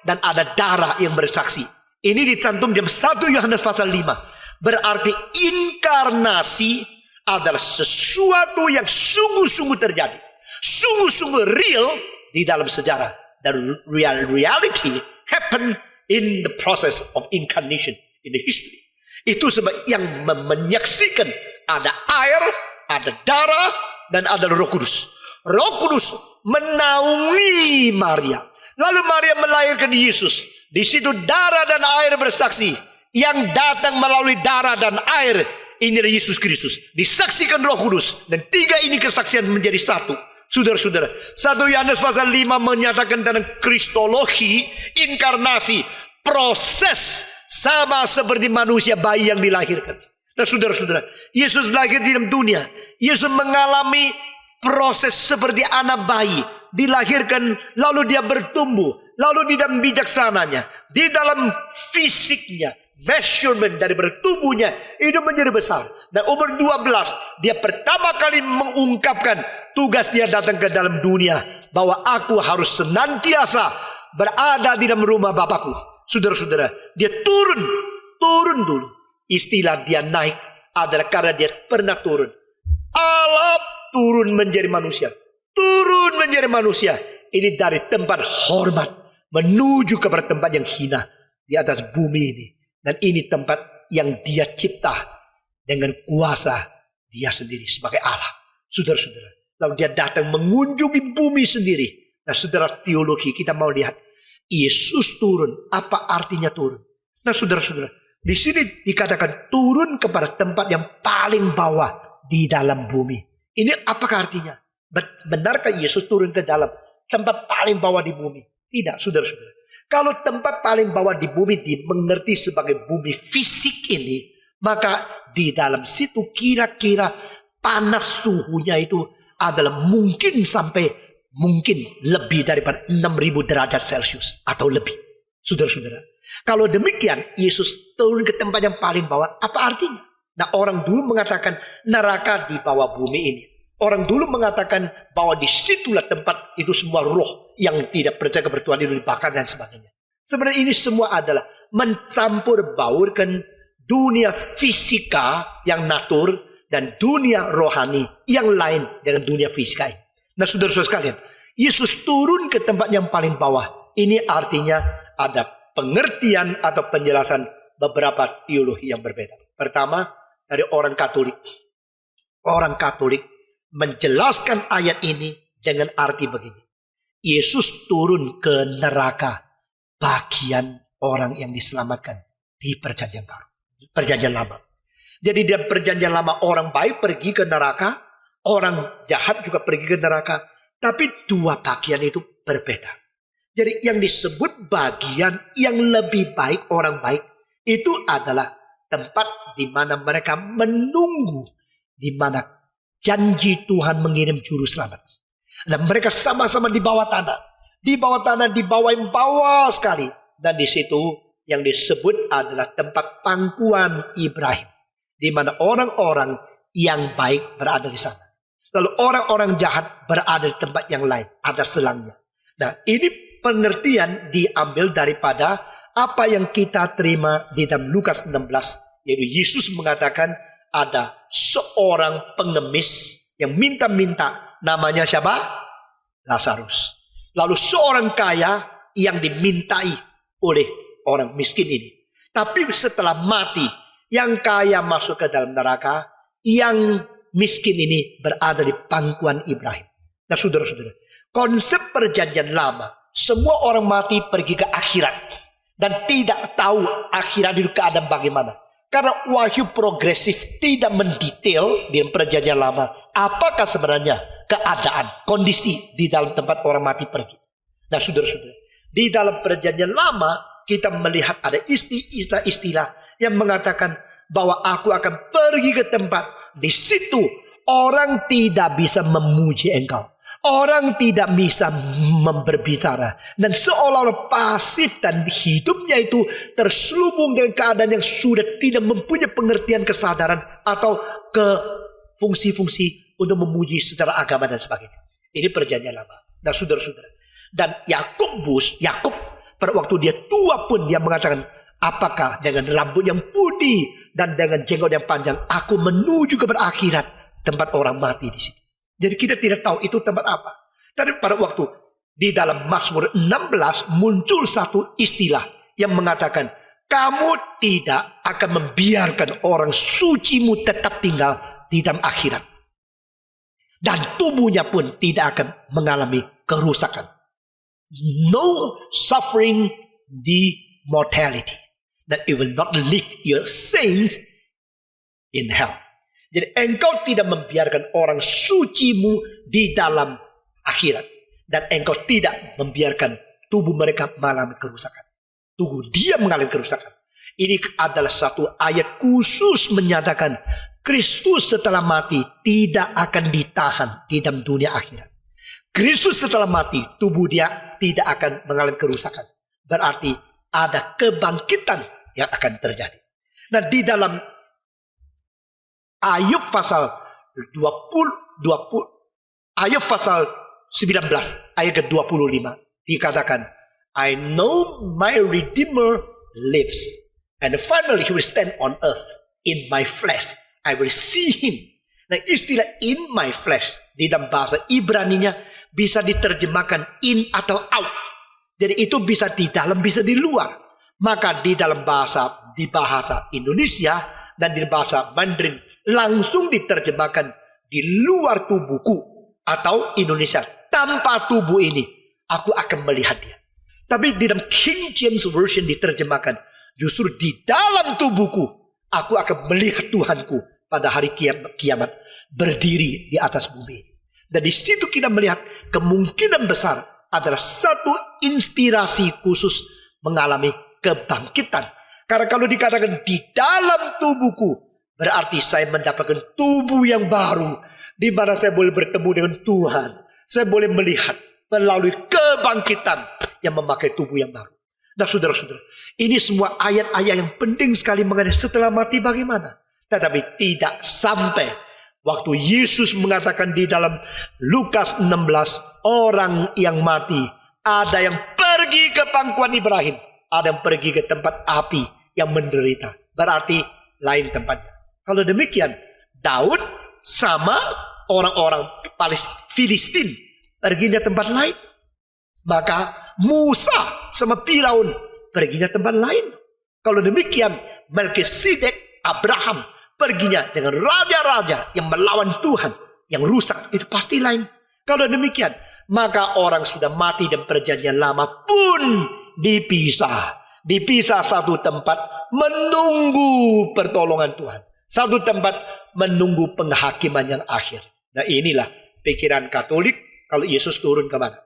dan ada darah yang bersaksi. Ini dicantum dalam 1 Yohanes pasal 5. Berarti inkarnasi adalah sesuatu yang sungguh-sungguh terjadi. Sungguh-sungguh real di dalam sejarah. Dan reality happen in the process of incarnation in the history. Itu sebab yang menyaksikan ada air, ada darah, dan ada Roh Kudus. Roh Kudus menaungi Maria. Lalu Maria melahirkan Yesus. Di situ darah dan air bersaksi. Yang datang melalui darah dan air, ini adalah Yesus Kristus. Disaksikan Roh Kudus. Dan 3 ini kesaksian menjadi satu. Saudara-saudara, 1 Yohanes pasal 5 menyatakan tentang kristologi, inkarnasi, proses sama seperti manusia bayi yang dilahirkan. Nah saudara-saudara, Yesus lahir di dalam dunia. Yesus mengalami proses seperti anak bayi. Dilahirkan, lalu dia bertumbuh. Lalu di dalam bijaksananya, di dalam fisiknya, measurement dari bertumbuhnya, itu menjadi besar. Dan umur 12, dia pertama kali mengungkapkan tugas dia datang ke dalam dunia. Bahwa aku harus senantiasa berada di dalam rumah Bapakku. Saudara-saudara, dia turun dulu. Istilah dia naik adalah karena dia pernah turun. Allah turun menjadi manusia. Turun menjadi manusia. Ini dari tempat hormat menuju kepada tempat yang hina di atas bumi ini. Dan ini tempat yang dia cipta dengan kuasa dia sendiri sebagai Allah. Saudara-saudara, lalu dia datang mengunjungi bumi sendiri. Nah saudara, teologi kita mau lihat Yesus turun. Apa artinya turun? Nah saudara-saudara, di sini dikatakan turun kepada tempat yang paling bawah di dalam bumi. Ini apakah artinya? Benarkah Yesus turun ke dalam tempat paling bawah di bumi? Tidak, saudara-saudara. Kalau tempat paling bawah di bumi dimengerti sebagai bumi fisik ini, maka di dalam situ kira-kira panas suhunya itu adalah mungkin lebih daripada 6.000 derajat Celcius atau lebih. Saudara-saudara, kalau demikian Yesus turun ke tempat yang paling bawah, apa artinya? Nah, orang dulu mengatakan neraka di bawah bumi ini. Orang dulu mengatakan bahwa disitulah tempat itu semua roh yang tidak percaya kepada Tuhan itu dibakar dan sebagainya. Sebenarnya ini semua adalah mencampur baurkan dunia fisika yang natur dan dunia rohani yang lain dengan dunia fisika ini. Nah saudara-saudara sekalian, Yesus turun ke tempat yang paling bawah. Ini artinya ada pengertian atau penjelasan beberapa teologi yang berbeda. Pertama, dari orang Katolik. Orang Katolik menjelaskan ayat ini dengan arti begini. Yesus turun ke neraka bagian orang yang diselamatkan di perjanjian baru. Perjanjian lama. Jadi di perjanjian lama orang baik pergi ke neraka. Orang jahat juga pergi ke neraka. Tapi dua bagian itu berbeda. Jadi yang disebut bagian yang lebih baik, orang baik, itu adalah tempat di mana mereka menunggu, di mana janji Tuhan mengirim juru selamat. Dan mereka sama-sama di bawah tanah. Di bawah tanah, di bawah yang bawah sekali. Dan di situ yang disebut adalah tempat pangkuan Ibrahim. Di mana orang-orang yang baik berada di sana. Lalu orang-orang jahat berada di tempat yang lain. Ada selangnya. Nah ini pengertian diambil daripada apa yang kita terima di dalam Lukas 16. Yaitu Yesus mengatakan ada seorang pengemis yang minta-minta, namanya siapa? Lazarus. Lalu seorang kaya yang dimintai oleh orang miskin ini. Tapi setelah mati, yang kaya masuk ke dalam neraka, yang miskin ini berada di pangkuan Ibrahim. Nah saudara-saudara, konsep perjanjian lama, semua orang mati pergi ke akhirat dan tidak tahu akhirat itu keadaan bagaimana. Karena wahyu progresif tidak mendetail di perjanjian lama. Apakah sebenarnya keadaan, kondisi di dalam tempat orang mati pergi. Nah saudara-saudara, di dalam perjanjian lama kita melihat ada istilah-istilah yang mengatakan bahwa aku akan pergi ke tempat. Di situ orang tidak bisa memuji engkau. Orang tidak bisa berbicara. Dan seolah-olah pasif dan hidupnya itu terselubung dengan keadaan yang sudah tidak mempunyai pengertian kesadaran atau ke fungsi-fungsi untuk memuji secara agama dan sebagainya. Ini perjanjian lama. Nah saudara-saudara. Dan Yakub pada waktu dia tua pun dia mengatakan, apakah dengan rambut yang putih dan dengan jenggot yang panjang aku menuju ke berakhirat, tempat orang mati di situ. Jadi kita tidak tahu itu tempat apa. Dan pada waktu di dalam Mazmur 16 muncul satu istilah yang mengatakan, kamu tidak akan membiarkan orang sucimu tetap tinggal di dalam akhirat. Dan tubuhnya pun tidak akan mengalami kerusakan. No suffering the mortality. That it will not leave your saints in hell. Jadi engkau tidak membiarkan orang sucimu di dalam akhirat. Dan engkau tidak membiarkan tubuh mereka mengalami kerusakan. Tubuh dia mengalami kerusakan. Ini adalah satu ayat khusus menyatakan Kristus setelah mati tidak akan ditahan di dalam dunia akhirat. Kristus setelah mati, tubuh dia tidak akan mengalami kerusakan. Berarti ada kebangkitan yang akan terjadi. Nah, di dalam Ayub pasal 19 ayat ke-25 dikatakan, I know my Redeemer lives, and finally he will stand on earth. In my flesh I will see him. Nah, istilah in my flesh di dalam bahasa Ibraninya bisa diterjemahkan in atau out. Jadi itu bisa di dalam, bisa di luar. Maka di dalam bahasa Indonesia dan di bahasa Mandarin langsung diterjemahkan di luar tubuhku, atau Indonesia, tanpa tubuh ini aku akan melihat dia. Tapi di dalam King James Version diterjemahkan, justru di dalam tubuhku aku akan melihat Tuhanku pada hari kiamat berdiri di atas bumi ini. Dan di situ kita melihat kemungkinan besar adalah satu inspirasi khusus mengalami kebangkitan. Karena kalau dikatakan di dalam tubuhku, berarti saya mendapatkan tubuh yang baru, di mana saya boleh bertemu dengan Tuhan. Saya boleh melihat melalui kebangkitan yang memakai tubuh yang baru. Nah saudara-saudara, ini semua ayat-ayat yang penting sekali mengenai setelah mati bagaimana. Tetapi tidak sampai waktu Yesus mengatakan di dalam Lukas 16, orang yang mati, ada yang pergi ke pangkuan Ibrahim, ada yang pergi ke tempat api yang menderita. Berarti lain tempatnya. Kalau demikian, Daud sama orang-orang Filistin perginya tempat lain. Maka Musa sama Firaun perginya tempat lain. Kalau demikian, Melkisedek, Abraham perginya dengan raja-raja yang melawan Tuhan, yang rusak, itu pasti lain. Kalau demikian, maka orang sudah mati dan perjanjian lama pun dipisah. Dipisah satu tempat menunggu pertolongan Tuhan. Satu tempat menunggu penghakiman yang akhir. Nah inilah pikiran Katolik kalau Yesus turun ke mana.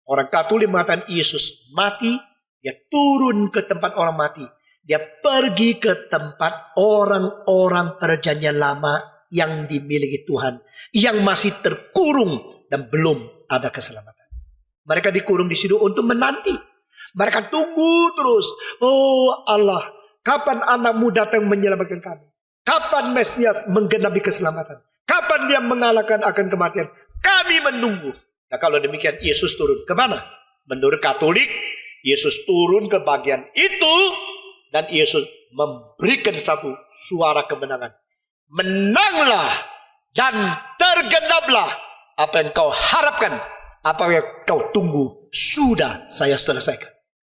Orang Katolik mengatakan Yesus mati, dia turun ke tempat orang mati. Dia pergi ke tempat orang-orang perjanjian lama yang dimiliki Tuhan, yang masih terkurung dan belum ada keselamatan. Mereka dikurung di situ untuk menanti. Mereka tunggu terus. Oh Allah, kapan anakmu datang menyelamatkan kami? Kapan Mesias menggenapi keselamatan? Kapan dia mengalahkan akan kematian? Kami menunggu. Nah kalau demikian Yesus turun ke mana? Menurut Katolik, Yesus turun ke bagian itu dan Yesus memberikan satu suara kemenangan. Menanglah dan tergenaplah apa yang kau harapkan, apa yang kau tunggu, sudah saya selesaikan.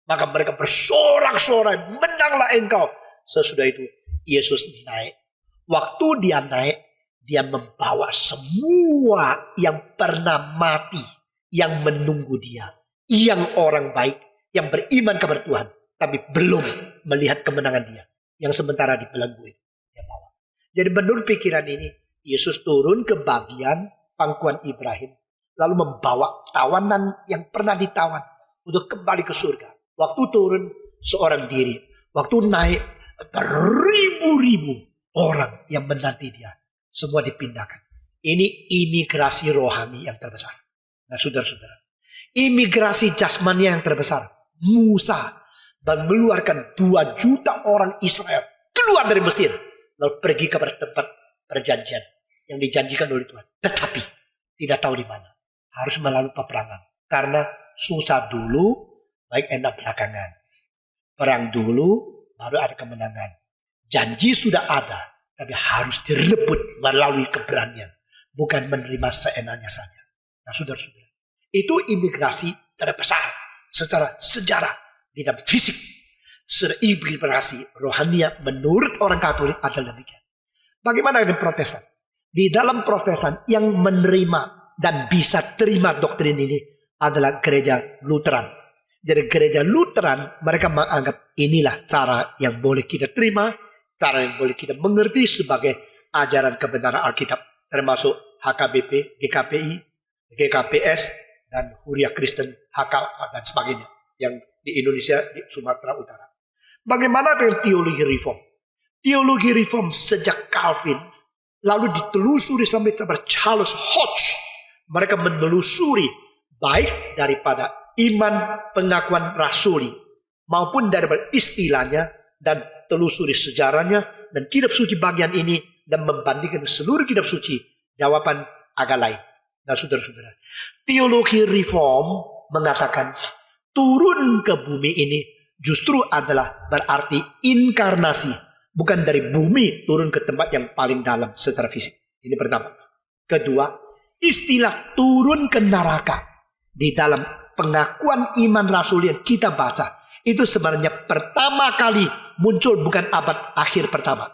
Maka mereka bersorak-sorai, menanglah engkau. Sesudah itu Yesus naik. Waktu dia naik, dia membawa semua yang pernah mati, yang menunggu dia, yang orang baik, yang beriman kepada Tuhan, tapi belum melihat kemenangan dia, yang sementara di belenggu itu dia bawa. Jadi menurut pikiran ini, Yesus turun ke bagian pangkuan Ibrahim, lalu membawa tawanan yang pernah ditawan untuk kembali ke surga. Waktu turun seorang diri, waktu naik beribu-ribu orang yang menanti dia, semua dipindahkan. Ini imigrasi rohani yang terbesar. Nah saudara-saudara, imigrasi jasmani yang terbesar, Musa mengeluarkan 2 juta orang Israel keluar dari Mesir, lalu pergi ke tempat perjanjian yang dijanjikan oleh Tuhan, tetapi tidak tahu di mana. harus melalui peperangan. Karena susah dulu, baik enak belakangan. Perang dulu, baru ada kemenangan. Janji sudah ada, tapi harus direbut melalui keberanian. Bukan menerima seenaknya saja. Nah saudara-saudara, itu imigrasi terbesar secara sejarah di dalam fisik. Secara imigrasi rohania menurut orang Katolik adalah demikian. Bagaimana dengan Protestan? Di dalam Protestan yang menerima dan bisa terima doktrin ini adalah gereja Lutheran. Jadi gereja Lutheran mereka menganggap inilah cara yang boleh kita terima, cara yang boleh kita mengerti sebagai ajaran kebenaran Alkitab, termasuk HKBP, GKPI, GKPS, dan Huria Kristen, HK, dan sebagainya yang di Indonesia, di Sumatera Utara. Bagaimana dengan teologi reform? Teologi reform sejak Calvin, lalu ditelusuri sampai Charles Hodge. Mereka menelusuri baik daripada iman pengakuan rasuli, maupun daripada istilahnya, dan telusuri sejarahnya, dan kitab suci bagian ini, dan membandingkan seluruh kitab suci, jawaban agak lain. Nah saudara-saudara, teologi reform mengatakan turun ke bumi ini justru adalah berarti inkarnasi. Bukan dari bumi turun ke tempat yang paling dalam secara fisik. Ini pertama. Kedua, istilah turun ke neraka di dalam pengakuan iman rasul yang kita baca, itu sebenarnya pertama kali muncul bukan abad akhir pertama.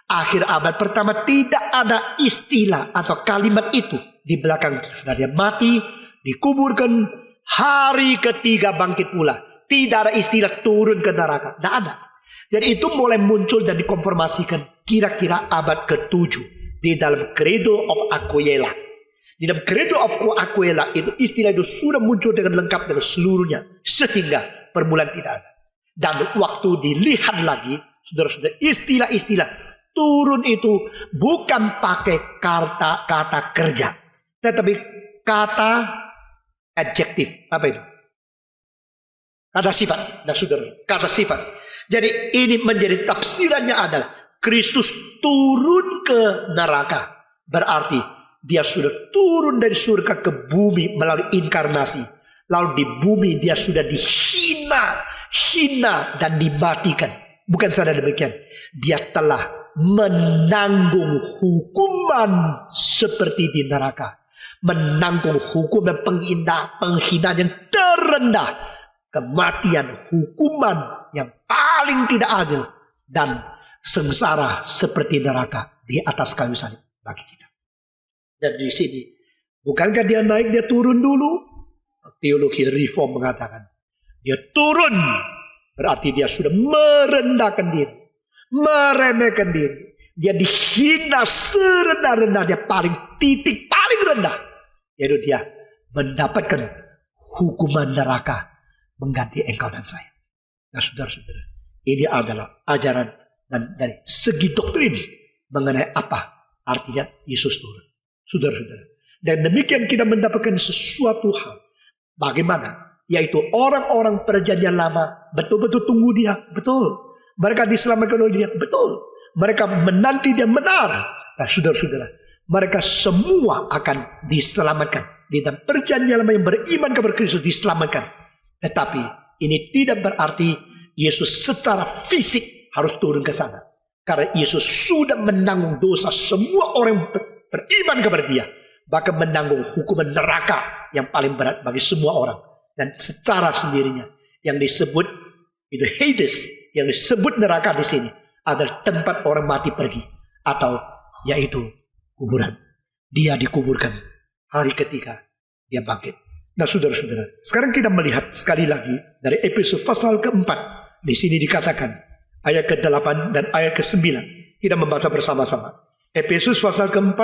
Akhir abad pertama tidak ada istilah atau kalimat itu. Di belakang itu sudah dia mati, dikuburkan, hari ketiga bangkit pula. Tidak ada istilah turun ke neraka. Tidak ada. Jadi itu mulai muncul dan dikonfirmasikan kira-kira abad ke-7 di dalam Credo of Aquila. Di dalam Credo of Aquila itu istilah itu sudah muncul dengan lengkap dengan seluruhnya. Sehingga permulaan tidak ada. Dan waktu dilihat lagi, saudara-saudara, istilah-istilah turun itu bukan pakai kata kerja. Tetapi kata adjektif. Apa itu? Kata sifat. Nah saudara, kata sifat. Jadi ini menjadi tafsirannya adalah Kristus turun ke neraka. Berarti dia sudah turun dari surga ke bumi melalui inkarnasi. Lalu di bumi dia sudah hina dan dimatikan. Bukan saja demikian. Dia telah menanggung hukuman seperti di neraka. Menanggung hukuman penghinaan yang terendah. Kematian, hukuman yang paling tidak adil, dan sengsara seperti neraka di atas kayu salib bagi kita. Dan di sini, bukankah dia naik, dia turun dulu? Teologi reform mengatakan, dia turun, berarti dia sudah merendahkan diri, meremehkan diri. Dia dihina serendah-rendah, dia titik paling rendah. Yaitu dia mendapatkan hukuman neraka, mengganti engkau dan saya. Nah saudara-saudara, ini adalah ajaran dan dari segi doktrin mengenai apa artinya Yesus turun. Saudara-saudara, dan demikian kita mendapatkan sesuatu hal. Bagaimana? Yaitu orang-orang perjanjian lama betul-betul tunggu dia. Betul. Mereka diselamatkan oleh dia. Betul. Mereka menanti dia benar. Nah saudara-saudara, mereka semua akan diselamatkan. Di dalam perjanjian lama yang beriman kepada Kristus diselamatkan. Tetapi ini tidak berarti Yesus secara fisik harus turun ke sana. Karena Yesus sudah menanggung dosa semua orang yang beriman kepada dia. Bahkan menanggung hukuman neraka yang paling berat bagi semua orang. Dan secara sendirinya yang disebut itu Hades, yang disebut neraka di sini adalah tempat orang mati pergi, atau yaitu kuburan. Dia dikuburkan, hari ketiga dia bangkit. Nah saudara-saudara, sekarang kita melihat sekali lagi dari Efesus pasal ke-4. Di sini dikatakan ayat ke-8 dan ayat ke-9. Kita membaca bersama-sama. Efesus pasal ke-4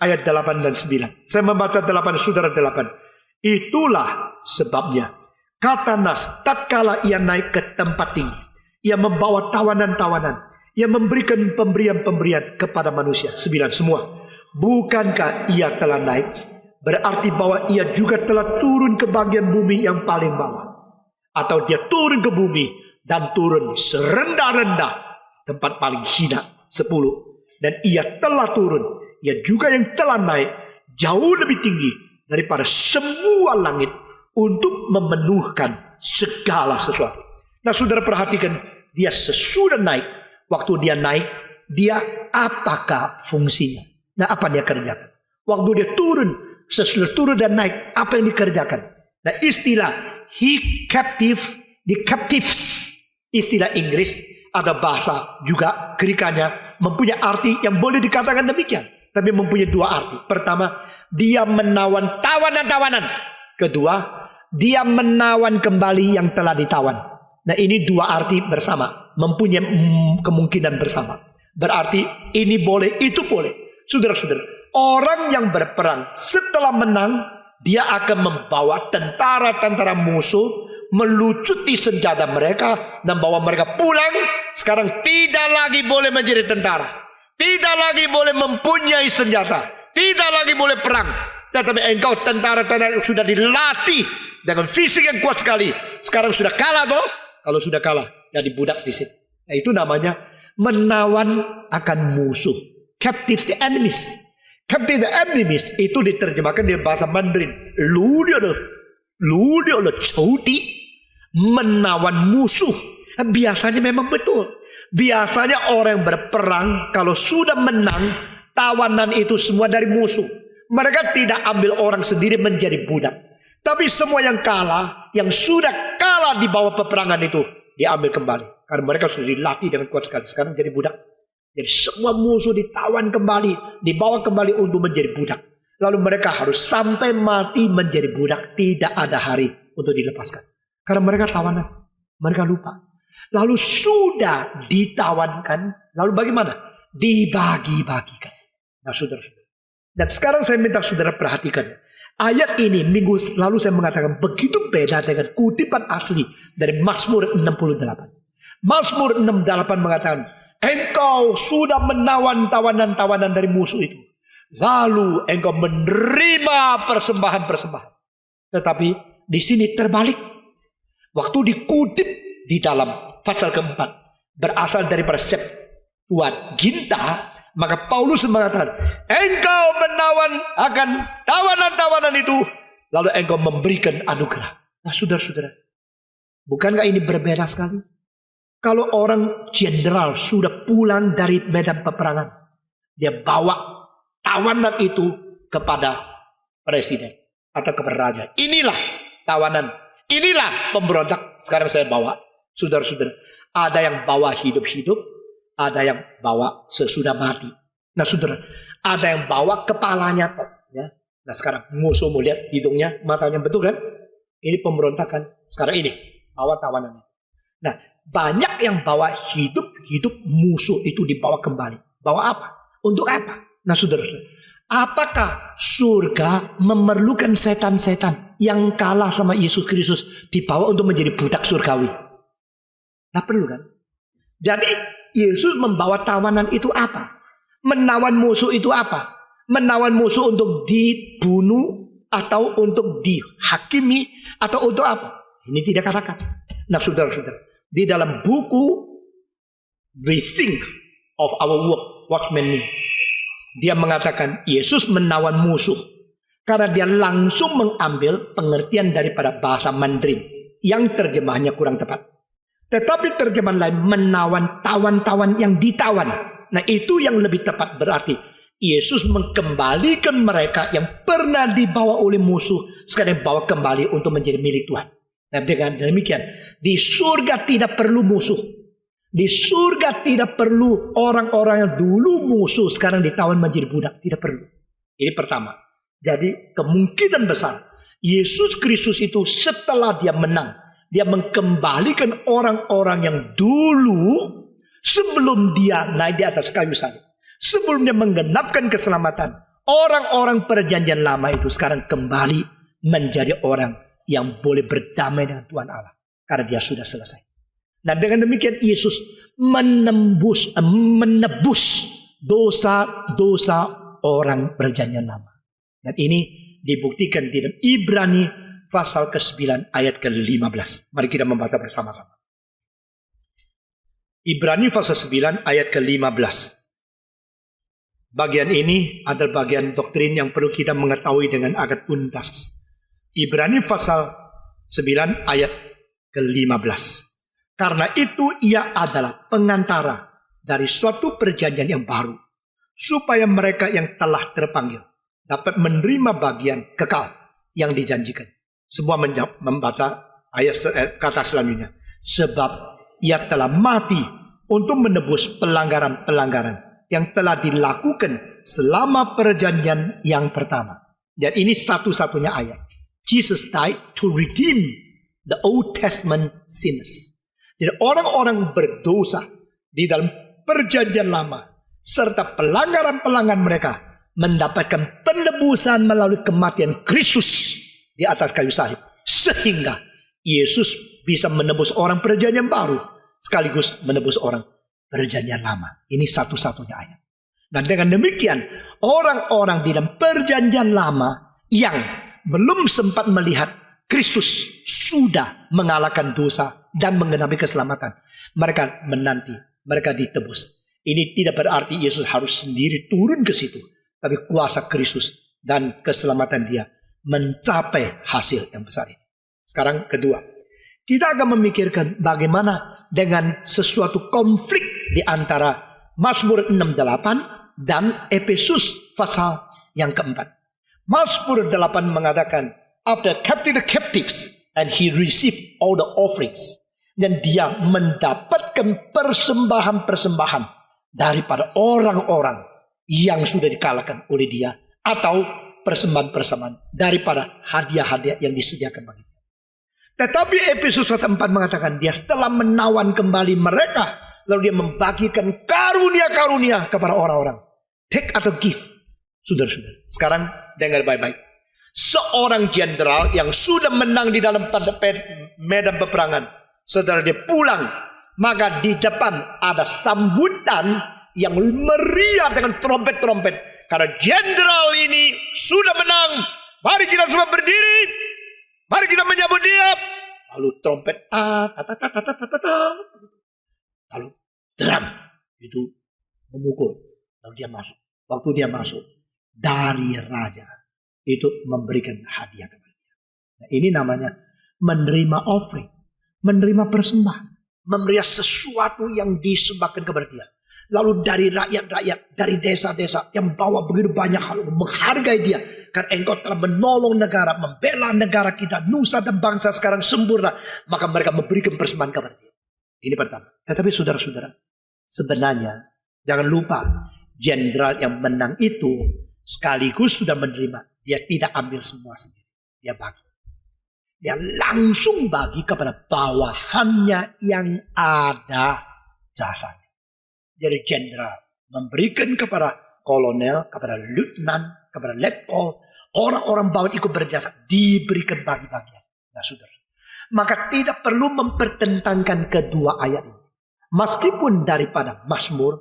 ayat 8 dan 9. Saya membaca 8, saudara 8. Itulah sebabnya kata Nas tatkala ia naik ke tempat tinggi, ia membawa tawanan-tawanan, ia memberikan pemberian-pemberian kepada manusia. 9 semua. Bukankah ia telah naik? Berarti bahwa ia juga telah turun ke bagian bumi yang paling bawah. Atau dia turun ke bumi dan turun serendah-rendah tempat paling hina. 10. Dan ia telah turun, ia juga yang telah naik jauh lebih tinggi daripada semua langit untuk memenuhkan segala sesuatu. Nah, saudara perhatikan, dia sesudah naik. Waktu dia naik, dia apakah fungsinya? Nah, apa dia kerjakan? Waktu dia turun, sesudah turun dan naik, apa yang dikerjakan? Nah, istilah he captive, the captives, istilah Inggris, ada bahasa juga Greek-nya mempunyai arti yang boleh dikatakan demikian, tapi mempunyai dua arti. Pertama, dia menawan tawanan-tawanan. Kedua, dia menawan kembali yang telah ditawan. Nah, ini dua arti bersama, mempunyai kemungkinan bersama. Berarti ini boleh, itu boleh. Saudara-saudara, orang yang berperang setelah menang, dia akan membawa tentara-tentara musuh, melucuti senjata mereka, dan bawa mereka pulang. Sekarang tidak lagi boleh menjadi tentara, tidak lagi boleh mempunyai senjata, tidak lagi boleh perang. Tetapi engkau tentara-tentara yang sudah dilatih dengan fisik yang kuat sekali, sekarang sudah kalah toh? Kalau sudah kalah, jadi budak di sini. Nah, itu namanya menawan akan musuh. Captives the enemies. Captive the enemies itu diterjemahkan di bahasa Mandarin. Lu dia le chouti, menawan musuh. Biasanya memang betul. Biasanya orang yang berperang kalau sudah menang, tawanan itu semua dari musuh. Mereka tidak ambil orang sendiri menjadi budak. Tapi semua yang kalah, yang sudah kalah di bawah peperangan itu, diambil kembali. Karena mereka sudah dilatih dengan kuat sekali. Sekarang jadi budak. Jadi semua musuh ditawan kembali, dibawa kembali untuk menjadi budak. Lalu mereka harus sampai mati menjadi budak. Tidak ada hari untuk dilepaskan. Karena mereka tawanan. Mereka lupa. Lalu sudah ditawankan. Lalu bagaimana? Dibagi-bagikan. Nah, saudara-saudara. Dan sekarang saya minta saudara perhatikan. Ayat ini minggu lalu saya mengatakan begitu beda dengan kutipan asli dari Mazmur 68. Mazmur 68 mengatakan, engkau sudah menawan tawanan-tawanan dari musuh itu. Lalu engkau menerima persembahan-persembahan. Tetapi di sini terbalik. Waktu dikutip di dalam pasal keempat, berasal daripada Septuaginta, maka Paulus mengatakan, engkau menawan akan tawanan-tawanan itu, lalu engkau memberikan anugerah. Nah, saudara-saudara, bukankah ini berbeda sekali? Kalau orang jenderal sudah pulang dari medan peperangan, dia bawa tawanan itu kepada presiden atau kepada raja. Inilah tawanan, inilah pemberontak. Sekarang saya bawa. Saudara-saudara, ada yang bawa hidup-hidup, ada yang bawa sesudah mati. Nah, saudara, ada yang bawa kepalanya. Ya. Nah, sekarang musuh mau lihat hidungnya, matanya, betul kan? Ini pemberontakan. Sekarang ini bawa tawanan. Nah, banyak yang bawa hidup musuh itu dibawa kembali. Bawa apa? Untuk apa? Nah, saudara-saudara, apakah surga memerlukan setan-setan yang kalah sama Yesus Kristus dibawa untuk menjadi budak surgawi? Nah, perlu kan? Jadi Yesus membawa tawanan itu apa? Menawan musuh itu apa? Menawan musuh untuk dibunuh atau untuk dihakimi atau untuk apa? Ini tidak katakan. Nah, saudara-saudara, di dalam buku Rethink of Our Work, Watchman Nee, dia mengatakan Yesus menawan musuh karena dia langsung mengambil pengertian daripada bahasa Mandarin yang terjemahnya kurang tepat. Tetapi terjemahan lain menawan tawan-tawan yang ditawan. Nah, itu yang lebih tepat, berarti Yesus mengembalikan mereka yang pernah dibawa oleh musuh, sekarang dibawa kembali untuk menjadi milik Tuhan. Nah, dengan demikian, di surga tidak perlu musuh. Di surga tidak perlu orang-orang yang dulu musuh sekarang ditawan menjadi budak. Tidak perlu. Ini pertama. Jadi kemungkinan besar Yesus Kristus itu setelah dia menang, dia mengembalikan orang-orang yang dulu sebelum dia naik di atas kayu salib. Sebelum dia menggenapkan keselamatan, orang-orang perjanjian lama itu sekarang kembali menjadi orang yang boleh berdamai dengan Tuhan Allah. Karena dia sudah selesai. Nah, dengan demikian Yesus menebus dosa-dosa orang perjanjian lama. Dan ini dibuktikan di dalam Ibrani pasal ke-9 ayat ke-15. Mari kita membaca bersama-sama. Ibrani pasal 9 ayat ke-15. Bagian ini adalah bagian doktrin yang perlu kita mengetahui dengan agak tuntas. Ibrani pasal 9 ayat ke-15. Karena itu ia adalah pengantara dari suatu perjanjian yang baru, supaya mereka yang telah terpanggil dapat menerima bagian kekal yang dijanjikan. Semua membaca kata selanjutnya. Sebab ia telah mati untuk menebus pelanggaran-pelanggaran yang telah dilakukan selama perjanjian yang pertama. Dan ini satu-satunya ayat. Jesus died to redeem the Old Testament sinners. Jadi orang-orang berdosa di dalam perjanjian lama serta pelanggaran-pelanggaran mereka mendapatkan penebusan melalui kematian Kristus di atas kayu salib. Sehingga Yesus bisa menebus orang perjanjian baru sekaligus menebus orang perjanjian lama. Ini satu-satunya ayat. Dan dengan demikian orang-orang di dalam perjanjian lama yang belum sempat melihat Kristus sudah mengalahkan dosa dan mengenapi keselamatan, mereka menanti, mereka ditebus. Ini tidak berarti Yesus harus sendiri turun ke situ, tapi kuasa Kristus dan keselamatan dia mencapai hasil yang besar ini. Sekarang kedua, kita akan memikirkan bagaimana dengan sesuatu konflik di antara Mazmur 6:8 dan Efesus pasal yang keempat. Mazmur 8 mengatakan, after captive the captives, and he received all the offerings. Dan dia mendapatkan persembahan-persembahan daripada orang-orang yang sudah dikalahkan oleh dia, atau persembahan-persembahan daripada hadiah-hadiah yang disediakan bagi dia. Tetapi Efesus 4 mengatakan dia setelah menawan kembali mereka, lalu dia membagikan karunia-karunia kepada orang-orang. Take atau give. Saudara-saudara, sekarang dengar baik-baik. Seorang jenderal yang sudah menang di dalam medan peperangan, setelah dia pulang, maka di depan ada sambutan yang meriah dengan trompet-trompet. Karena jenderal ini sudah menang. Mari kita semua berdiri. Mari kita menyambut dia. Lalu trompet. Lalu drum itu memukul. Lalu dia masuk. Waktu dia masuk, dari raja itu memberikan hadiah kepada dia. Nah, ini namanya menerima offering. Menerima persembahan. Memberi sesuatu yang disembahkan kepada dia. Lalu dari rakyat-rakyat, dari desa-desa yang bawa begitu banyak hal, menghargai dia. Karena engkau telah menolong negara, membela negara kita, nusa dan bangsa sekarang sempurna. Maka mereka memberikan persembahan kepada dia. Ini pertama. Tetapi saudara-saudara, sebenarnya jangan lupa, jenderal yang menang itu sekaligus sudah menerima. Dia tidak ambil semua sendiri. Dia bagi. Dia langsung bagi kepada bawahannya yang ada jasanya. Jadi jenderal memberikan kepada kolonel, kepada lieutenant, kepada letkol, orang-orang bawah ikut berjasa, diberikan bagi-bagian. Nah, saudara, maka tidak perlu mempertentangkan kedua ayat ini. Meskipun daripada Mazmur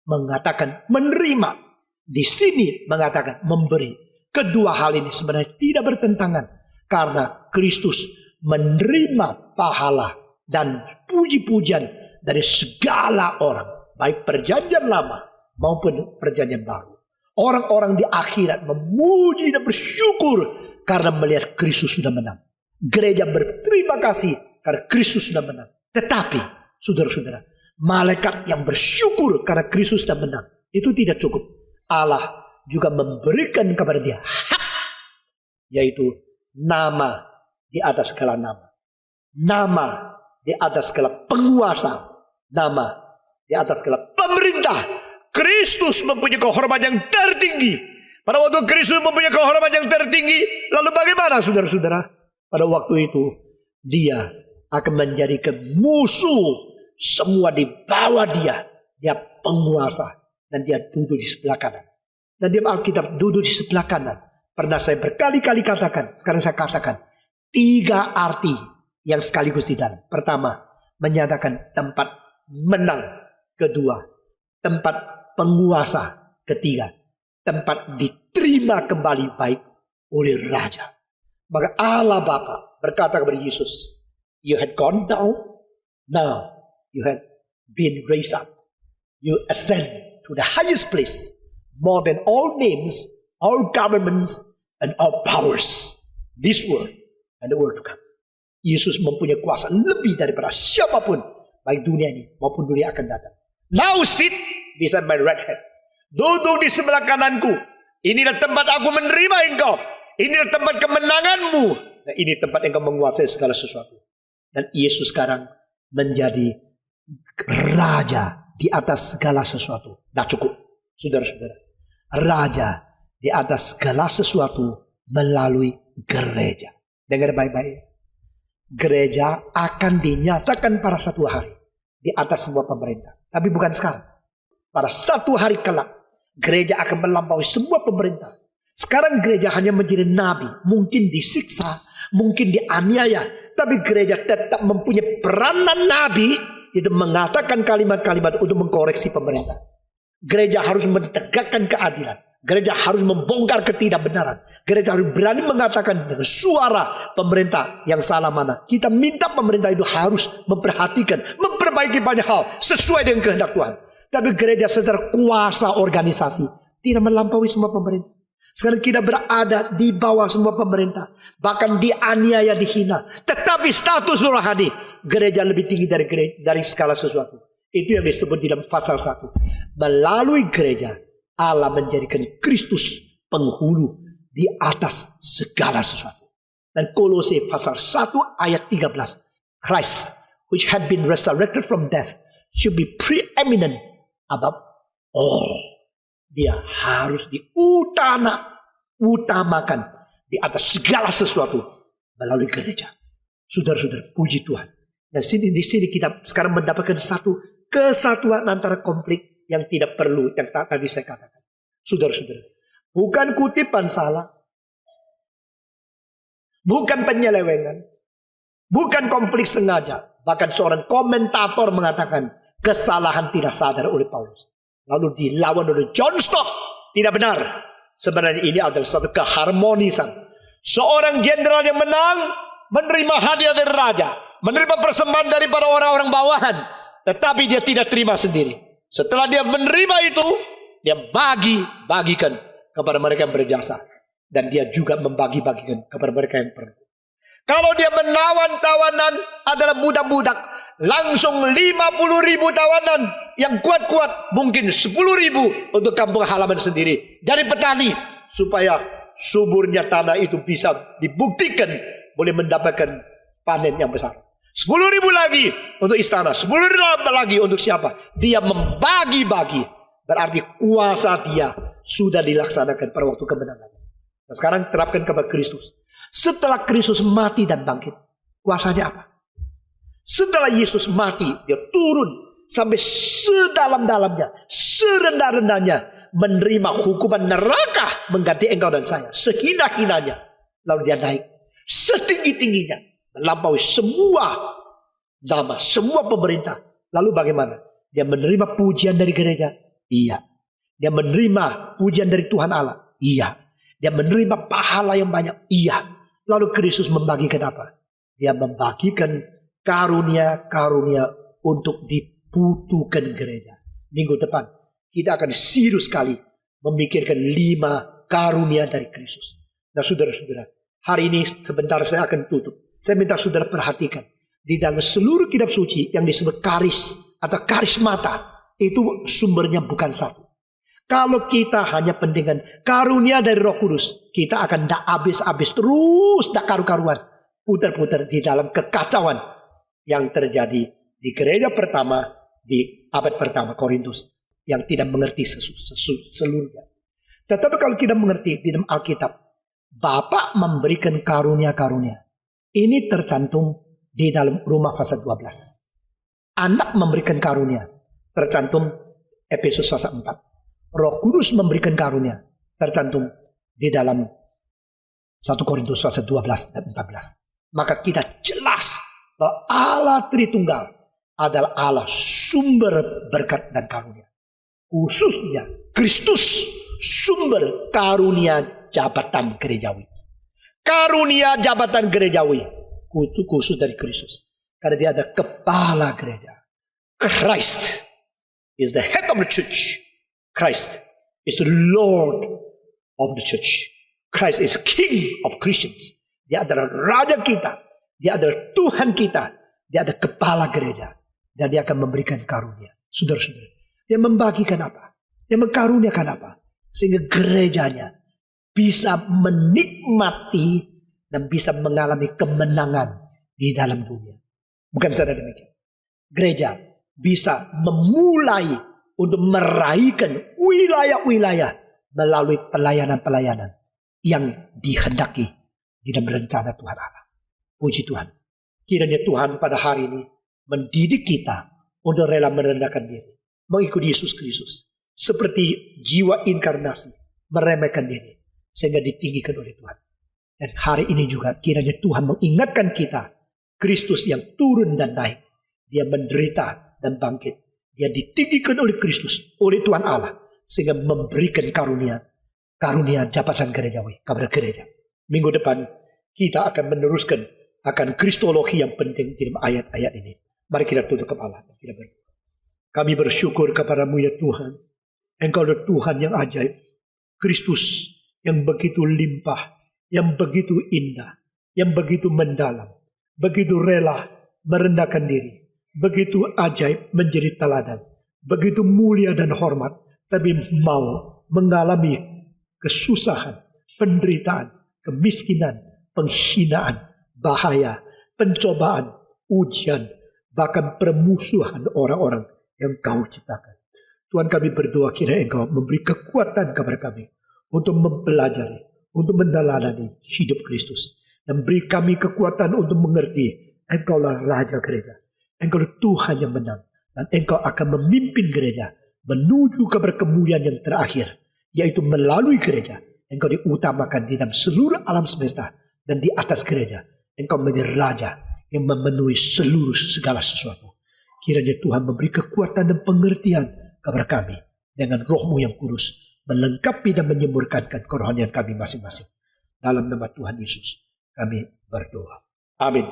mengatakan menerima, di sini mengatakan memberi. Kedua hal ini sebenarnya tidak bertentangan. Karena Kristus menerima pahala dan puji-pujian dari segala orang. Baik perjanjian lama maupun perjanjian baru. Orang-orang di akhirat memuji dan bersyukur karena melihat Kristus sudah menang. Gereja berterima kasih karena Kristus sudah menang. Tetapi, saudara-saudara, malaikat yang bersyukur karena Kristus sudah menang, itu tidak cukup. Allah juga memberikan kepada dia hak, yaitu nama di atas segala nama. Nama di atas segala penguasa. Nama di atas segala pemerintah. Kristus mempunyai kehormatan yang tertinggi. Pada waktu Kristus mempunyai kehormatan yang tertinggi, lalu bagaimana saudara-saudara? Pada waktu itu dia akan menjadikan musuh semua di bawah dia. Dia penguasa dan dia duduk di sebelah kanan. Dan di Alkitab duduk di sebelah kanan. Pernah saya berkali-kali katakan, sekarang saya katakan 3 arti yang sekaligus di dalam. Pertama, menyatakan tempat menang. Kedua, tempat penguasa. Ketiga, tempat diterima kembali baik oleh Raja. Maka Allah Bapa berkata kepada Yesus, you had gone down, now you had been raised up. You ascend to the highest place. more than all names, all governments, and all powers. This world and the world to come. Yesus mempunyai kuasa lebih daripada siapapun, baik dunia ini maupun dunia akan datang. Now sit beside my right hand. Duduk di sebelah kananku. Inilah tempat aku menerima engkau. Inilah tempat kemenanganmu. Nah, ini tempat engkau menguasai segala sesuatu. Dan Yesus sekarang menjadi raja di atas segala sesuatu. Tidak cukup, saudara-saudara. Raja di atas segala sesuatu melalui gereja. Dengar baik-baik. Gereja akan dinyatakan pada satu hari di atas semua pemerintah. Tapi bukan sekarang. Pada satu hari kelak, gereja akan melampaui semua pemerintah. Sekarang gereja hanya menjadi nabi. Mungkin disiksa, mungkin dianiaya. Tapi gereja tetap mempunyai peranan nabi, itu mengatakan kalimat-kalimat untuk mengkoreksi pemerintah. Gereja harus menegakkan keadilan. Gereja harus membongkar ketidakbenaran. Gereja harus berani mengatakan dengan suara pemerintah yang salah mana. Kita minta pemerintah itu harus memperhatikan, memperbaiki banyak hal sesuai dengan kehendak Tuhan. Tapi gereja secara kuasa organisasi tidak melampaui semua pemerintah. Sekarang kita berada di bawah semua pemerintah. Bahkan dianiaya, dihina. Tetapi status rohani gereja lebih tinggi dari segala sesuatu. Itu yang disebut di dalam pasal 1. Melalui gereja Allah menjadikan Kristus penghulu di atas segala sesuatu. Dan Kolose pasal 1 ayat 13. Christ, which had been resurrected from death, should be preeminent above all. Dia harus diutamakan di atas segala sesuatu melalui gereja. Saudara-saudara, puji Tuhan. Dan di sini kita sekarang mendapatkan satu kesatuan antara konflik yang tidak perlu, yang tadi saya katakan. Saudara-saudara, bukan kutipan salah, bukan penyelewengan, bukan konflik sengaja. Bahkan seorang komentator mengatakan kesalahan tidak sadar oleh Paulus, lalu dilawan oleh John Stott. Tidak benar. Sebenarnya ini adalah satu keharmonisan. Seorang jenderal yang menang menerima hadiah dari raja, menerima persembahan daripada orang-orang bawahan, tetapi dia tidak terima sendiri. Setelah dia menerima itu, dia bagikan kepada mereka yang berjasa. Dan dia juga membagi-bagikan kepada mereka yang perlu. Kalau dia menawan tawanan adalah budak-budak, langsung 50.000 tawanan. Yang kuat-kuat mungkin 10.000 untuk kampung halaman sendiri. Dari petani, supaya suburnya tanah itu bisa dibuktikan boleh mendapatkan panen yang besar. 10.000 lagi untuk istana, 10.000 lagi untuk siapa? Dia membagi-bagi. Berarti kuasa dia sudah dilaksanakan pada waktu kemenangan. Nah, sekarang terapkan kepada Kristus. Setelah Kristus mati dan bangkit, kuasanya apa? Setelah Yesus mati, dia turun sampai sedalam-dalamnya, serendah-rendahnya, menerima hukuman neraka mengganti engkau dan saya, sehina-hinanya. Lalu dia naik setinggi-tingginya, melampaui semua nama, semua pemerintah. Lalu bagaimana? Dia menerima pujian dari gereja? Iya. Dia menerima pujian dari Tuhan Allah? Iya. Dia menerima pahala yang banyak? Iya. Lalu Kristus membagikan apa? Dia membagikan karunia-karunia untuk dibutuhkan gereja. Minggu depan kita akan serius sekali memikirkan 5 karunia dari Kristus. Nah, saudara-saudara, hari ini sebentar saya akan tutup. Saya minta saudara perhatikan. Di dalam seluruh kitab suci yang disebut karis atau karismata, itu sumbernya bukan satu. Kalau kita hanya pendengar karunia dari Roh Kudus, kita akan tidak habis-habis terus, tidak karu-karuan, putar-putar di dalam kekacauan yang terjadi di gereja pertama di abad pertama Korintus yang tidak mengerti seluruhnya. Tetapi kalau kita mengerti di dalam Alkitab, Bapa memberikan karunia-karunia. Ini tercantum di dalam Roma pasal 12. Anak memberikan karunia, tercantum Efesus pasal 4. Roh Kudus memberikan karunia, tercantum di dalam 1 Korintus pasal 12 dan 14. Maka kita jelas bahwa Allah Tritunggal adalah Allah sumber berkat dan karunia. Khususnya Kristus sumber karunia jabatan gerejawi. Karunia jabatan gerejawi khusus dari Kristus. Karena dia ada kepala gereja. Christ is the head of the church. Christ is the Lord of the church. Christ is King of Christians. Dia adalah Raja kita. Dia adalah Tuhan kita. Dia adalah Kepala gereja. Dan dia akan memberikan karunia. Saudara-saudara, dia membagikan apa? Dia mengkaruniakan apa? Sehingga gerejanya bisa menikmati dan bisa mengalami kemenangan di dalam dunia. Bukan saja demikian. Gereja bisa memulai untuk meraihkan wilayah-wilayah melalui pelayanan-pelayanan yang dihendaki di dalam rencana Tuhan Allah. Puji Tuhan. Kiranya Tuhan pada hari ini mendidik kita untuk rela merendahkan diri, mengikuti Yesus Kristus. Seperti jiwa inkarnasi, meremehkan diri, sehingga ditinggikan oleh Tuhan. Dan hari ini juga kiranya Tuhan mengingatkan kita, Kristus yang turun dan naik. Dia menderita dan bangkit. Dia ditinggikan oleh Kristus, oleh Tuhan Allah, sehingga memberikan karunia jabatan gerejawi kepada gereja. Minggu depan kita akan meneruskan akan kristologi yang penting di dalam ayat-ayat ini. Mari kita tunduk kepala. Kami bersyukur kepadamu ya Tuhan. Engkau adalah Tuhan yang ajaib. Kristus yang begitu limpah, yang begitu indah, yang begitu mendalam, begitu rela merendahkan diri, begitu ajaib menjadi teladan, begitu mulia dan hormat, tapi mau mengalami kesusahan, penderitaan, kemiskinan, penghinaan, bahaya, pencobaan, ujian, bahkan permusuhan orang-orang yang kau ciptakan. Tuhan, kami berdoa kiranya engkau memberi kekuatan kepada kami untuk mempelajari, untuk mendalamani hidup Kristus. Dan beri kami kekuatan untuk mengerti engkaulah Raja gereja. Engkaulah Tuhan yang menang. Dan engkau akan memimpin gereja menuju kepada kemuliaan yang terakhir. Yaitu melalui gereja. Engkau diutamakan di dalam seluruh alam semesta. Dan di atas gereja. Engkau menjadi Raja yang memenuhi seluruh segala sesuatu. Kiranya Tuhan memberi kekuatan dan pengertian kepada kami. Dengan roh-Mu yang kudus. Melengkapi dan menyemburkankan kerohanian kami masing-masing. Dalam nama Tuhan Yesus kami berdoa. Amin.